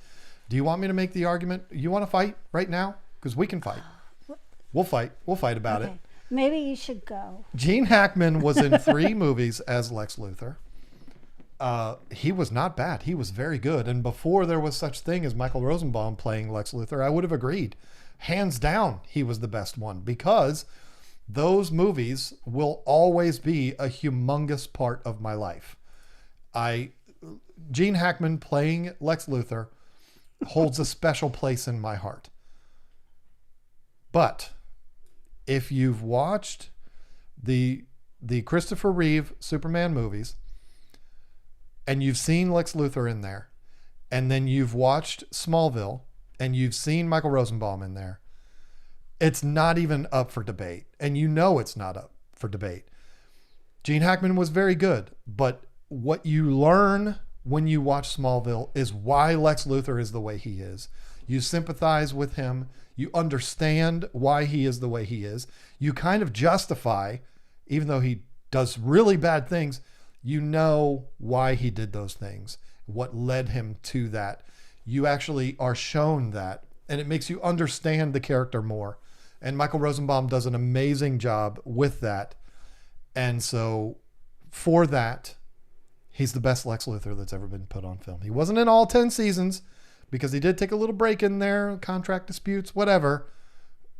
do you want me to make the argument? You want to fight right now? Because we can fight. We'll fight. We'll fight about it. Maybe you should go. Gene Hackman was in 3 movies as Lex Luthor. He was not bad. He was very good. And before there was such thing as Michael Rosenbaum playing Lex Luthor, I would have agreed. Hands down, he was the best one because those movies will always be a humongous part of my life. Gene Hackman playing Lex Luthor holds a special place in my heart. But if you've watched the Christopher Reeve Superman movies and you've seen Lex Luthor in there, and then you've watched Smallville and you've seen Michael Rosenbaum in there, it's not even up for debate. And it's not up for debate. Gene Hackman was very good, but what you learn when you watch Smallville is why Lex Luthor is the way he is. You sympathize with him. You understand why he is the way he is. You kind of justify, even though he does really bad things, you know why he did those things, what led him to that. You actually are shown that, and it makes you understand the character more. And Michael Rosenbaum does an amazing job with that. And so for that, he's the best Lex Luthor that's ever been put on film. He wasn't in all 10 seasons because he did take a little break in there, contract disputes, whatever.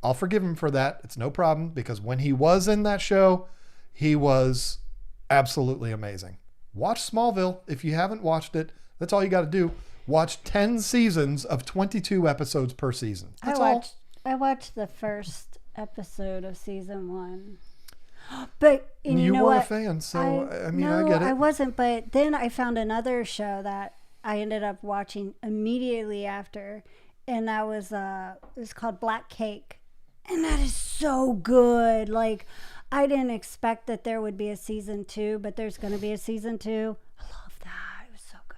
I'll forgive him for that. It's no problem, because when he was in that show, he was absolutely amazing. Watch Smallville. If you haven't watched it, that's all you got to do. Watch 10 seasons of 22 episodes per season. That's all. I watched the first episode of season 1. But you know weren't what? a fan, so I no, get it. I wasn't, but then I found another show that I ended up watching immediately after, and that was it was called Black Cake. And that is so good. Like, I didn't expect that there would be a season 2, but there's going to be a season 2. I love that. It was so good.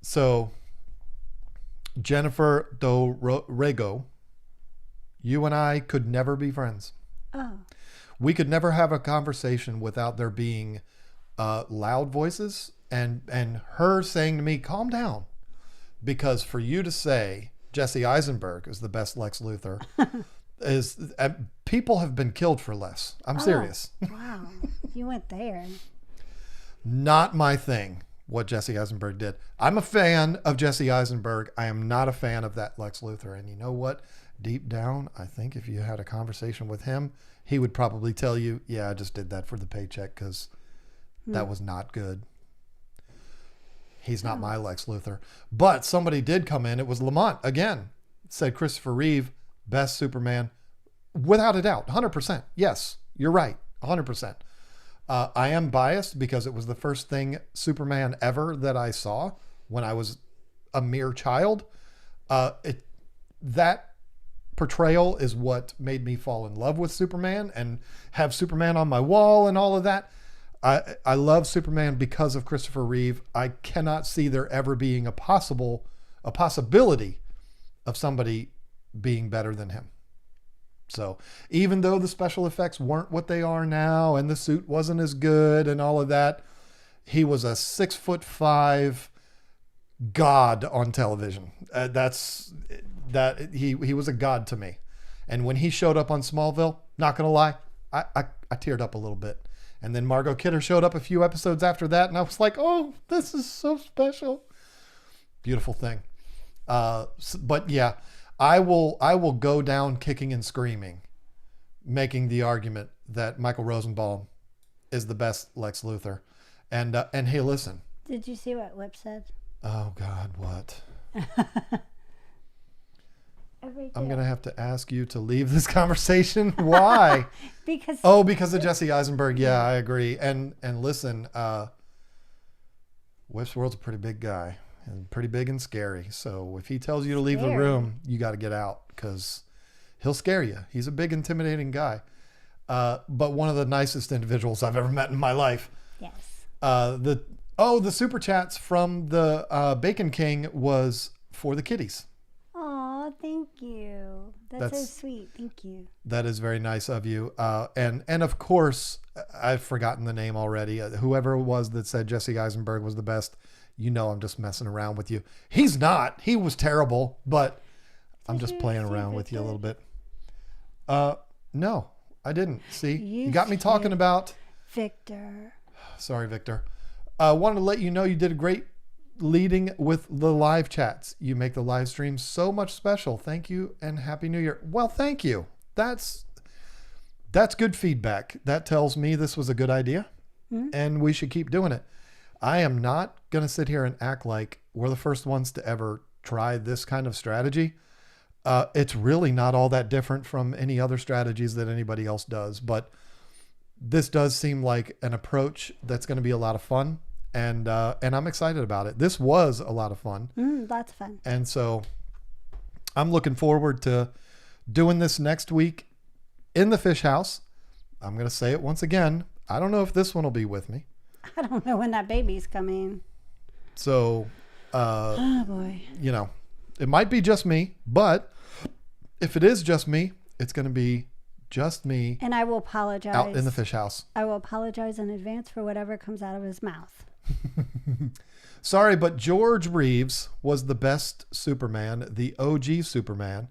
So, Jennifer Dorrego, you and I could never be friends. Oh. We could never have a conversation without there being loud voices and her saying to me, calm down. Because for you to say Jesse Eisenberg is the best Lex Luthor is people have been killed for less. I'm serious. Wow. You went there. Not my thing, what Jesse Eisenberg did. I'm a fan of Jesse Eisenberg. I am not a fan of that Lex Luthor. And you know what? Deep down, I think if you had a conversation with him, he would probably tell you, yeah, I just did that for the paycheck because that was not good. He's not my Lex Luthor. But somebody did come in. It was Lamont again. Said Christopher Reeve, best Superman. Without a doubt. 100%. Yes, you're right. 100%. I am biased because it was the first thing Superman ever that I saw when I was a mere child. That portrayal is what made me fall in love with Superman and have Superman on my wall and all of that. I love Superman because of Christopher Reeve. I cannot see there ever being a possibility of somebody being better than him. So even though the special effects weren't what they are now and the suit wasn't as good and all of that, he was a 6'5" god on television. He was a god to me. And when he showed up on Smallville, not gonna lie, I teared up a little bit. And then Margot Kidder showed up a few episodes after that, and I was like, oh, this is so special. Beautiful thing. But yeah, I will go down kicking and screaming, making the argument that Michael Rosenbaum is the best Lex Luthor. And hey, listen. Did you see what Whip said? Oh God, what? I'm going to have to ask you to leave this conversation. Why? Because of Jesse Eisenberg. Yeah, I agree. And listen, Whip's World's a pretty big guy and pretty big and scary. So if he tells you to leave the room, you got to get out because he'll scare you. He's a big, intimidating guy. But one of the nicest individuals I've ever met in my life. Yes. The super chats from the Bacon King was for the kitties. Aw, thank you. That's so sweet. Thank you. That is very nice of you. And of course, I've forgotten the name already. Whoever it was that said Jesse Eisenberg was the best, you know I'm just messing around with you. He's not. He was terrible, but I'm just playing around with you a little bit. No, I didn't. See, you got me talking about... Victor. Sorry, Victor. Wanted to let you know you did a great leading with the live chats. You make the live streams so much special. Thank you and Happy New Year. Well, thank you. That's good feedback. That tells me this was a good idea and we should keep doing it. I am not going to sit here and act like we're the first ones to ever try this kind of strategy. It's really not all that different from any other strategies that anybody else does, but this does seem like an approach that's going to be a lot of fun. And I'm excited about it. This was a lot of fun. Lots of fun. And so I'm looking forward to doing this next week in the Fish House. I'm going to say it once again. I don't know if this one will be with me. I don't know when that baby's coming. So, Oh boy. you know, it might be just me, but if it is just me, it's going to be just me And I will apologize. out in the fish house. I will apologize in advance for whatever comes out of his mouth. Sorry, but George Reeves was the best Superman, the OG Superman.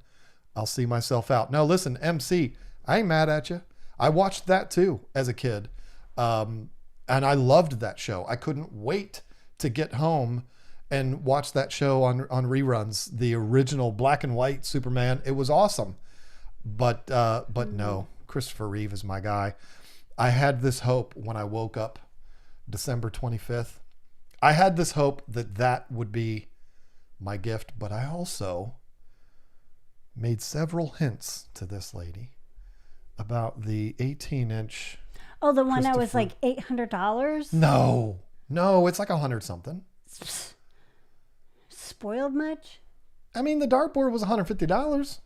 I'll see myself out. Now, listen, MC, I ain't mad at you. I watched that too as a kid. And I loved that show. I couldn't wait to get home and watch that show on reruns. The original black and white Superman. It was awesome. But no, Christopher Reeve is my guy. I had this hope when I woke up December 25th. I had this hope that that would be my gift, but I also made several hints to this lady about the 18-inch. Oh, the one that was like $800? No, it's like 100 something. Spoiled much? I mean, the dartboard was $150.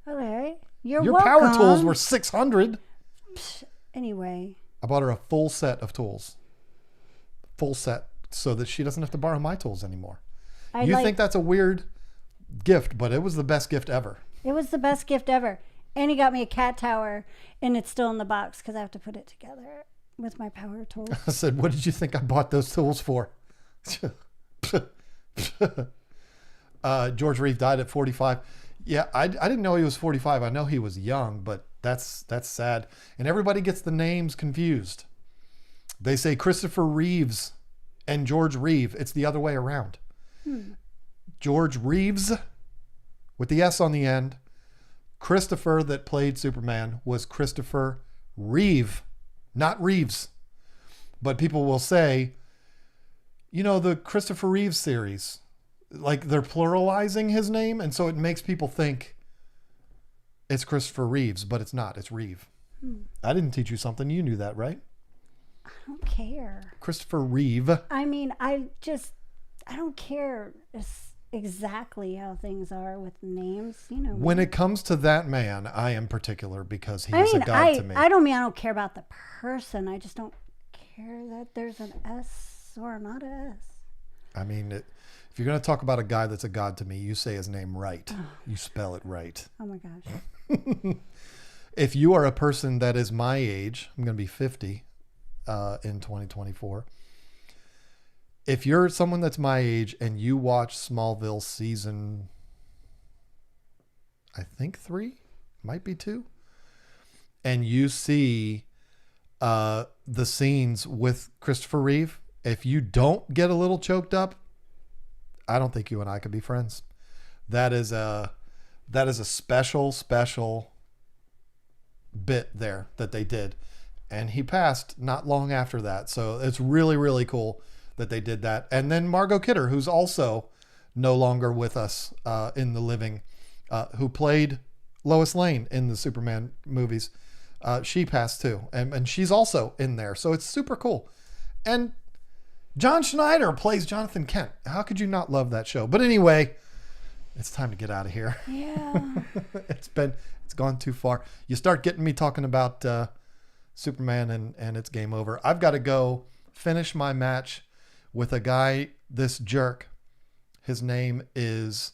Okay. Your Your power tools were $600. Anyway. I bought her a full set of tools. Full set, so that she doesn't have to borrow my tools anymore. You think that's a weird gift, but it was the best gift ever. It was the best gift ever. And he got me a cat tower, and it's still in the box because I have to put it together with my power tools. I said, what did you think I bought those tools for? George Reeve died at 45. Yeah, I didn't know he was 45. I know he was young, but that's sad. And everybody gets the names confused. They say Christopher Reeves and George Reeve. It's the other way around. George Reeves with the S on the end. Christopher that played Superman was Christopher Reeve, not Reeves. But people will say, you know, the Christopher Reeves series, like they're pluralizing his name. And so it makes people think it's Christopher Reeves, but it's not. It's Reeve. I didn't teach you something. You knew that, right? I don't care. Christopher Reeve. I mean, I don't care exactly how things are with names, you know. When it comes to that man, I am particular because he is a god to me. I don't mean I don't care about the person. I just don't care that there's an S or not a S. I mean, if you're going to talk about a guy that's a god to me, you say his name right. You spell it right. Oh my gosh. If you are a person that is my age, I'm going to be 50 in 2024. If you're someone that's my age and you watch Smallville season, I think 3, might be 2, and you see the scenes with Christopher Reeve, if you don't get a little choked up, I don't think you and I could be friends. That is a special bit there that they did. And he passed not long after that. So it's really, really cool that they did that. And then Margot Kidder, who's also no longer with us in the living, who played Lois Lane in the Superman movies, she passed too. And she's also in there. So it's super cool. And John Schneider plays Jonathan Kent. How could you not love that show? But anyway, it's time to get out of here. Yeah. It's gone too far. You start getting me talking about Superman and it's game over. I've got to go finish my match with a guy, this jerk. His name is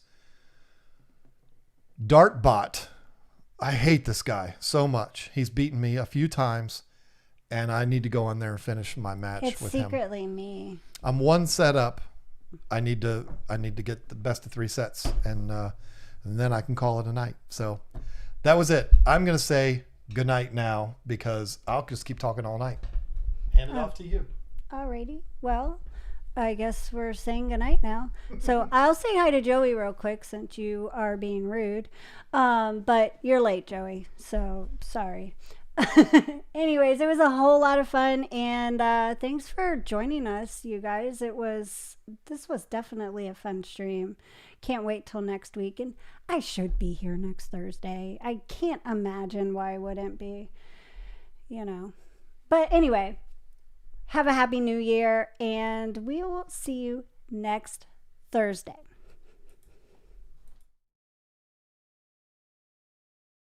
Dartbot. I hate this guy so much. He's beaten me a few times, and I need to go on there and finish my match with him. It's secretly me. I'm one set up. I need to get the best of 3 sets, and then I can call it a night. So that was it. I'm going to say good night now because I'll just keep talking all night. Hand it off to you. Alrighty. Well, I guess we're saying goodnight now. So I'll say hi to Joey real quick since you are being rude. But you're late, Joey. So sorry. Anyways, it was a whole lot of fun, and thanks for joining us, you guys. This was definitely a fun stream. Can't wait till next week, and I should be here next Thursday. I can't imagine why I wouldn't be, you know. But anyway, have a happy new year, and we will see you next Thursday.